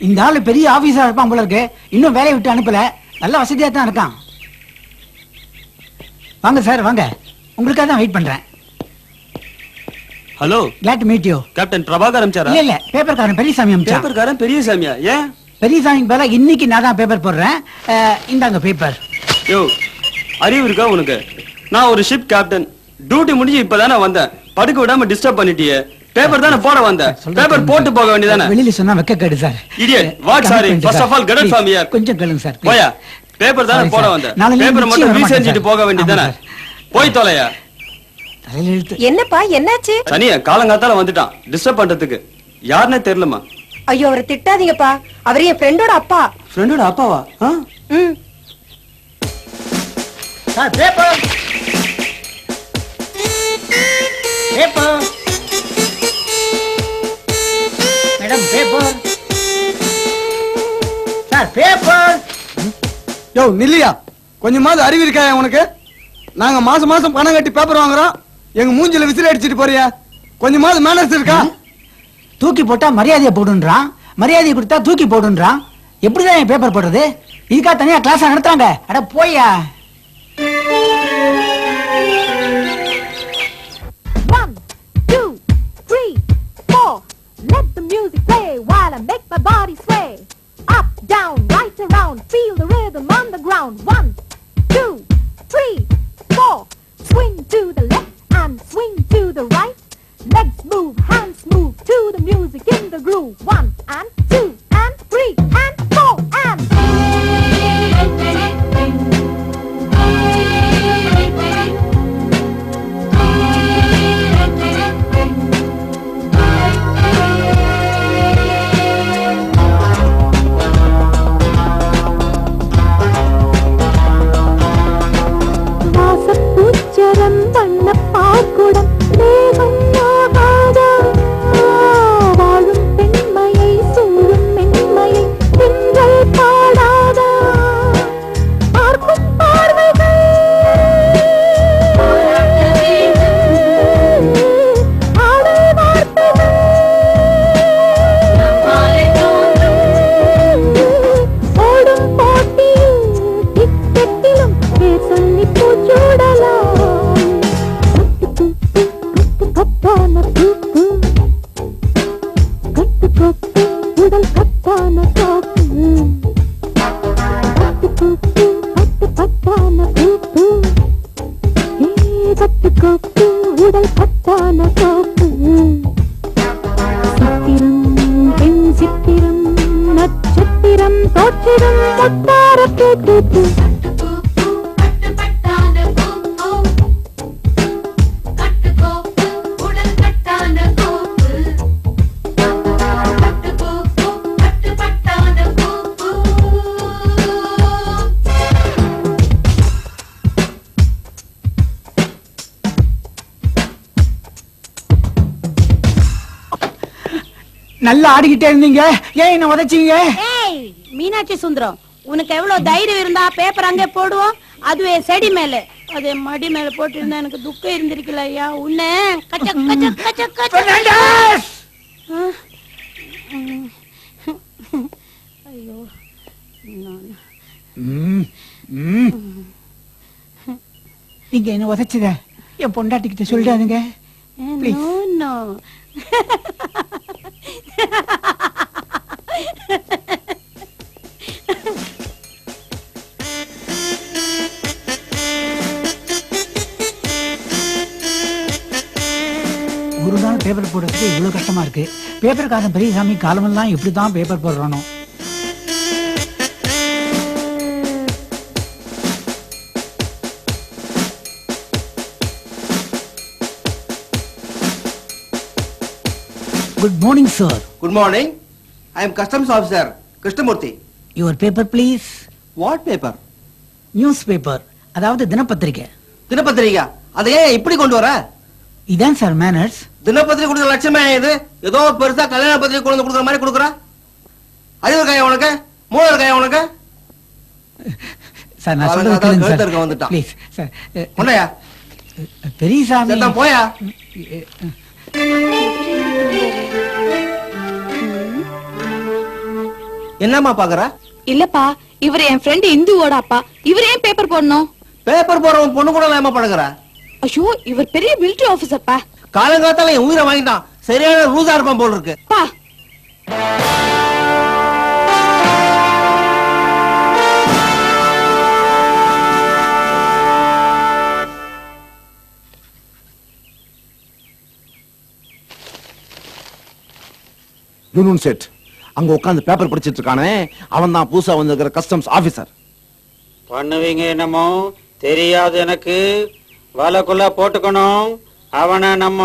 இந்த ஆளு பெரிய ஆபீஸா இருப்பான் போல இருக்கு. இன்னும் வேலையை விட்டு அனுப்பல. நல்ல வசதியா தான் இருக்கான். வாங்க சார் வாங்க, உங்களுக்காக தான் வெயிட் பண்றேன். Hello. glad to meet you. Captain Prabhakar அம்சாரா? இல்ல பேப்பர்காரன் பெரியசாமி அம்சா. பேப்பர்காரன் பெரியசாமியா? ஏன்? பெரியசாமிக்கு பதிலா இன்னைக்கு நான் தான் பேப்பர் போடுறேன். இந்தாங்க பேப்பர். யோ அறிவு இருக்கா உனக்கு? நான் ஒரு ஷிப் கேப்டன். டியூட்டி முடிஞ்சு இப்பதானே வந்தேன். படுக்க விடாம டிஸ்டர்ப் பண்ணிட்டியே. பேப்பர் தானே போட வந்தேன். பேப்பர் போட்டு போக வேண்டியதானே? வெளியில சொன்னா வெக்க கேடு sir. Idiot. What sorry? First of all get out from here. கொஞ்சம் கேளுங்க சார். போயா. பேப்பர் தானே போட வந்தேன். பேப்பர் மட்டும் ரீசெஞ்சிட்டு போக வேண்டியதானே? போய் தொலையா. என்னப்பா என்னாச்சு? சனியா காலங்காத்தால வந்துட்டான் டிஸ்டர்ப் பண்றதுக்கு. யாருன்னே தெரியலமா. ஐயோ அவரை திட்டாதீங்கப்பா. அவர் என் ஃப்ரெண்டோட அப்பா. ஃப்ரெண்டோட அப்பாவா? Sir paper. Paper. Madam paper. Sir paper. யோ நில்லியா, கொஞ்சமாவது அறிவு இருக்கா உனக்கு? நாங்க மாசம் மாசம் பணம் கட்டி பேப்பர் வாங்குறோம். எங்க மூஞ்சில விசிறி அடிச்சிட்டு போறியா? கொஞ்சமாவது மேனர்ஸ் இருக்கா? தூக்கி போட்டா மரியாதையா போடுன்றான். மரியாதை கொடுத்தா தூக்கி போடுன்றான். எப்படிதான் என் பேப்பர் போடுறது? இதுக்கா தனியா கிளாஸ் நடத்துறாங்க? அட போயா. 1, 2, 3, 4. Let the music play while I make my body sway. Up, down, right around, feel the rhythm on the ground. 1, 2, 3, 4. Swing to the left and swing to the right. Legs move, hands move to the music in the groove. 1 and 2 and 3 and 4 and. வாசப்பூச்சரம் வண்ண பாக்குடம் மேகம் ஆகாதா வாழும் பெண்மையை சூழும் மென்மையை திங்கள் பாடாதா பார்க்கும் பார்வைகள் ஆடல் வார்த்தைகள் ஓடும் போட்டியில் டிக்கெட்டிலும் பேர் சொல்லி பூச்சூடலாம் கட்டான பூப்பு கட்டு கொப்பு உடல் கட்டான காப்பு கட்டு கொப்பு பட்டு பட்டான பூப்பு கட்டு கொப்பு உடல் கட்டான காப்பு சித்திரம் பெண் சித்திரம் நட்சத்திரம் தோற்றிடும் முத்தார பூப்பு நல்லா ஆடிக்கிட்டே இருந்தீங்க, ஏன் என்ன உதைச்சீங்க? ஏய் மீனாட்சி சுந்தரம், உனக்கு எவ்வளவு தைரியம் இருந்தா பேப்பர் அங்கே போடுவோம், அதுவே செடி மேல அதே மடி மேல போட்டு இருந்தா எனக்கு துக்கம் இருந்திருக்கல ஐயா. உன்னை கச்ச கச்ச கச்ச கச்ச. ஐயோ நீங்க என்ன உதைச்சத என் பொண்டாட்டிக்கிட்ட சொல்லிடாதுங்க. No no. ஒரு நாள் பேப்பர் போடுறதுக்கு இவ்வளவு கஷ்டமா இருக்கு. பேப்பர்காரன் பெரியசாமி காலமெல்லாம் இப்படிதான் paper போடுறானோ. Good morning, sir. Good morning. I am customs officer Krishnamurthy. Your paper, please. What paper? Newspaper. அதாவது தினப்பத்திரிக்கை. தினப்பத்திரிகா? அதை ஏன் இப்படி கொண்டு வர? இதான் சார் மேனர்ஸ். தினப்பத்திரிகை கொடுக்குற லட்சமே இது. ஏதோ பெருசா கல்யாண பத்திரிகை கொண்டு கொடுக்குற மாதிரி கொடுக்குறா. அறிவு இருக்காயா உனக்கு? மூளை இருக்காயா உனக்கு? சார் நான் சொல்றது கேளுங்க சார். வந்துட்டான். Please sir. உன்னையா? பெரியசாமி. செத்தா போயா? என்னம்மா பாக்குற? இல்லப்பா, இவர் என் ஃப்ரெண்ட் இந்துவோட அப்பா. இவர் ஏன் பேப்பர் போடணும்? பேப்பர் போறவன் பொண்ணு கூட ஏமா பழகுற? ஐயோ, இவர் பெரிய மிலிட்டரி ஆபீசர்ப்பா. காலங்காத்தால என் உயிரை வாங்கிட்டான். சரியான ரூசா இருப்பான் போல இருக்கு. பா யூனியன் செட் அங்க உட்கார்ந்து பேப்பர் படிச்சிட்டு இருக்கானே, அவன் தான் புதுசா வந்திருக்கிற கஸ்டம்ஸ் ஆபீசர். பண்ணுவீங்க என்னமோ தெரியாது எனக்கு. வலைக்குள்ள போட்டுக்கணும். அவன நம்ம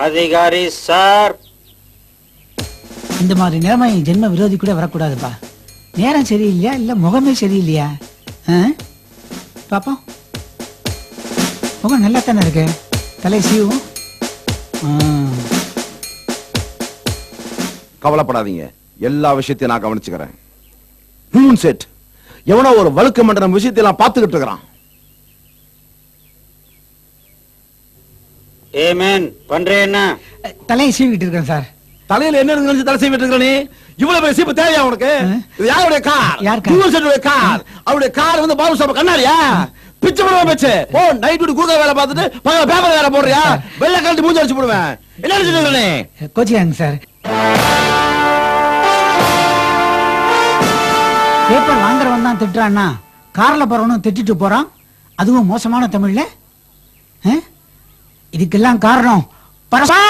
அதிகாரி சார். இந்த மாதிரி நேரமா என் ஜென்ம விரோதி கூட வரக்கூடாதுப்பா. நேரம் சரியில்லையா இல்ல முகமே சரியில்லையா? பாப்போம். முகம் நல்லா தானே இருக்கு. தலை சீவும். கவலைப்படாதீங்க, எல்லா விஷயத்தையும் நான் கவனிச்சுக்கிறேன். யூனியன் செட் எவனோ ஒரு வழுக்க மண்டலம் விஷயத்தையெல்லாம் பார்த்துக்கிட்டு இருக்கிறான். ஏமேன் பண்றேன் என்ன? தலையை சீவிக்கிட்டு இருக்கேன் சார். தலையில என்ன இருந்து தலை செய்விட்டு இருக்க நீ? இவ்வளவு பெரிய சீப்பு தேவையா உனக்கு? இது யாருடைய கார்? யார் கார்? யூனிவர்சிட்டியோட கார். அவருடைய கார் வந்து பாபு சாப் கண்ணாடியா? பிச்சை போடுவா பிச்சை. ஓ நைட் டியூட்டி கூக வேலை பார்த்துட்டு பகல பேப்பர் வேலை போடுறியா? வெள்ளை கழட்டி மூஞ்சி அடிச்சு போடுவேன். என்ன நினைச்சிட்டு இருக்க நீ? கோச்சியாங்க சார். பேப்பர் வாங்குறவன் தான் திட்டுறான்னா கார்ல போறவனும் திட்டிட்டு போறான், அதுவும் மோசமான தமிழ்ல. இதுக்கெல்லாம் காரணம் பரசா.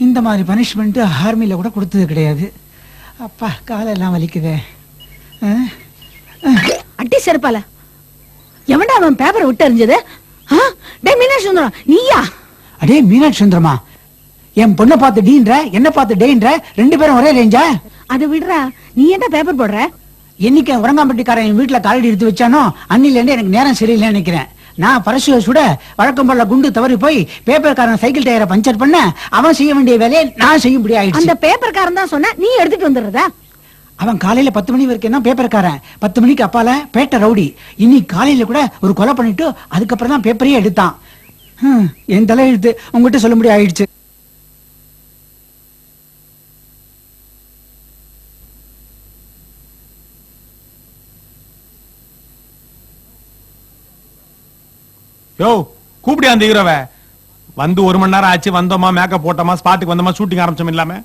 இந்த மாதிரி பனிஷ்மெண்ட் ஆர்மியில கூட கொடுத்தது கிடையாது. அப்பா காலெல்லாம் வலிக்குதே. அட்டி செருப்பால எவன்டா அவன் பேப்பரை விட்டு எறிஞ்சது? டேய் மீனாட்சி சுந்தரம் நீயா? அடே மீனாட்சி சுந்தரமா, என் பொண்ணை பார்த்து டீன்ற என்ன பார்த்து டேன்ற, ரெண்டு பேரும் ஒரே ரேஞ்சா? அது விடுறா, நீ ஏன்டா பேப்பர் போடுற? என்னைக்கு உரங்காம்பட்டிக்காரன் என் வீட்டுல காலடி எடுத்து வச்சானோ அன்னில இருந்து எனக்கு நேரம் சரியில்லைன்னு நினைக்கிறேன். நான் பரசுவை சுட வழக்கம் போல குண்டு தவறி போய் பேப்பர்காரன் சைக்கிள் டயரை பஞ்சர் பண்ண அவன் செய்ய வேண்டிய வேலையை நான் செய்யும்படி ஆயிடுச்சு. அந்த பேப்பர்காரன் தான் சொன்ன, நீ எடுத்துட்டு வந்துடுறதா? அவன் காலையில 10 மணி வரைக்கும் தான் பேப்பர்காரன், 10 மணிக்கு அப்பால பேட்டை ரவுடி. இன்னைக்கு காலையில கூட ஒரு கொலை பண்ணிட்டு அதுக்கப்புறம் தான் பேப்பரையே எடுத்தான். என் தலை எழுத்து உங்ககிட்ட சொல்ல முடியாது ஆயிடுச்சு. யோ கூப்பிடியா அந்த ஹீரோவை? வந்து 1 மணி நேரம் ஆச்சு, வந்தோமா மேக்கப் போட்டோமா ஸ்பாட்டுக்கு வந்தோமா ஷூட்டிங் ஆரம்பிச்சோம் இல்லாம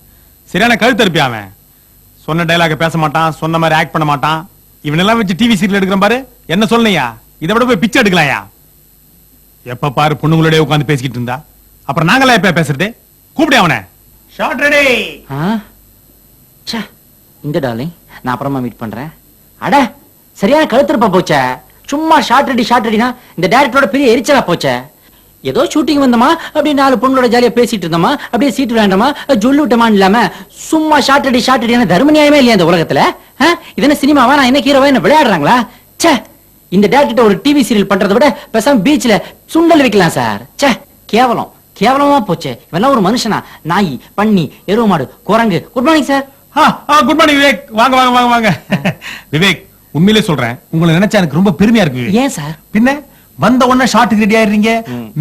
சரியான கழுத்து இருப்பியா அவன். சொன்ன டைலாக பேச மாட்டான், சொன்ன மாதிரி ஆக்ட் பண்ண மாட்டான். இவனெல்லாம் வச்சு டிவி சீரியல் எடுக்கிறேன் பாரு, என்ன சொல்லையா? இதை விட போய் பிச்சை எடுக்கலாம்யா. எப்ப பாரு பொண்ணுங்களோட உட்காந்து பேசிக்கிட்டு இருந்தா அப்புறம் நாங்களே எப்ப பேசுறது? கூப்பிடு அவனை. Shot ready. இந்த டார்லிங் நான் அப்புறமா மீட் பண்றேன். அட சரியான கழுத்திருப்பா போச்சே. சும்மா ஷார்ட் ரெடினா இந்த டைரக்டரோட பெரிய எரிச்சலா போச்சே. ஏதோ ஷூட்டிங் வந்தோமா அப்படியே 4 பொண்ணுங்களோட ஜாலியா பேசிட்டு இருந்தோமா, அப்படியே சீட்டு விளையாண்டோமா, ஜொல்லு விட்டமான்னு இல்லாம சும்மா ஷார்ட் ரெடி தர்ம நியாயமே இல்லையா இந்த உலகத்துல? இதென்ன சினிமாவா? நான் என்ன ஹீரோவா? என்ன விளையாடுறாங்களா? சே, இந்த டைரக்டர் ஒரு டிவி சீரியல் பண்றதை விட பேசாம பீச்ல சுண்டல் வைக்கலாம் சார். சே, கேவலமா போச்சு. இவெல்லாம் ஒரு மனுஷனா? நாய், பன்னி, எருவு மாடு, குரங்கு. Good morning sir. Good morning Vivek. வாங்க வாங்க வாங்க வாங்க. விவேக் உண்மையிலே சொல்றேன், உங்களை நினைச்சா எனக்கு ரொம்ப பெருமையா இருக்கு. ஏன் சார்? பின்ன வந்த உடனே ஷார்ட்டுக்கு ரெடி ஆயிடுறீங்க,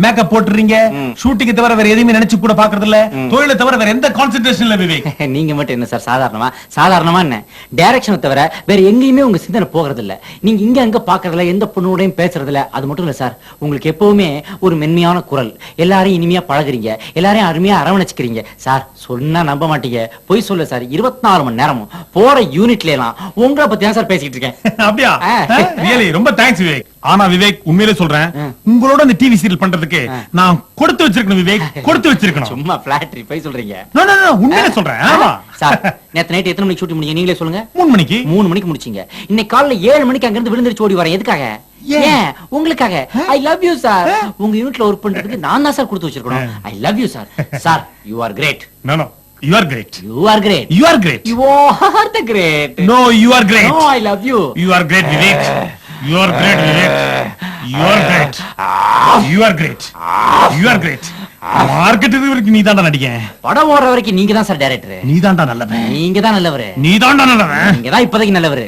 மேக்கப் போட்டுறீங்க, ஷூட்டிங் தவிர வேற எதையுமே நினைச்சு கூட பாக்குறது இல்ல, தொழிலை தவிர வேற எந்த கான்சென்ட்ரேஷன் இல்ல விவேக். நீங்க மட்டும் என்ன சார் சாதாரணமா என்ன? டைரக்ஷனை தவிர வேற எங்கேயுமே உங்க சிந்தனை போகிறது இல்ல. நீங்க இங்க அங்க பாக்குறதுல, எந்த பொண்ணோடையும் பேசுறது இல்ல. அது மட்டும் இல்ல சார், உங்களுக்கு எப்பவுமே ஒரு மென்மையான குரல், எல்லாரையும் இனிமையா பழகுறீங்க, எல்லாரையும் அருமையா அரவணைச்சுக்கிறீங்க. சார் சொன்னா நம்ப மாட்டீங்க, பொய் சொல்ல சார். 24 மணி நேரமும் போற யூனிட்ல எல்லாம் உங்களை பத்தி தான் சார் பேசிட்டு இருக்கேன். அப்படியா? ரியலி ரொம்ப தேங்க்ஸ் விவேக். ஆனா விவேக் உண்மையிலே சொல்றேன், உங்களோட இந்த டிவி சீரியல் பண்றதுக்கு நான் கொடுத்து வச்சிருக்கணும் விவேக், கொடுத்து வச்சிருக்கணும். சும்மா பிளாட்டரி போய் சொல்றீங்க. நோ நோ நோ, உண்மையிலே சொல்றேன். ஆமா சார், நேத்து நைட் எத்தனை மணிக்கு ஷூட்டிங் முடிஞ்சீங்க நீங்களே சொல்லுங்க. 3 மணிக்கு. 3 மணிக்கு முடிச்சீங்க. இன்னைக்கு காலைல 7 மணிக்கு அங்க இருந்து விழுந்துருச்சு ஓடி வரேன். எதுக்காக? ஏன்? உங்களுக்காக. I love you sir. உங்க யூனிட்ல ஒர்க் பண்றதுக்கு நான் தான் சார் கொடுத்து வச்சிருக்கணும். I love you sir. Sir you are great. No no, you are great. You are great. You are great. You are the great. No, you are great. No, I love you. You are great Vivek. You are great Vivek. You are great. You are great. You are great. மார்க்கெட்டுக்கு வரைக்கும் நீ தான்டா நடிக்க. படம் ஓடுற வரைக்கும் நீங்க தான் சார் டைரக்டர். நீ தான்டா நல்லவன். நீங்க தான் நல்லவரு. நீ தான்டா நல்லவன். நீங்க தான் இப்போதைக்கு நல்லவரு.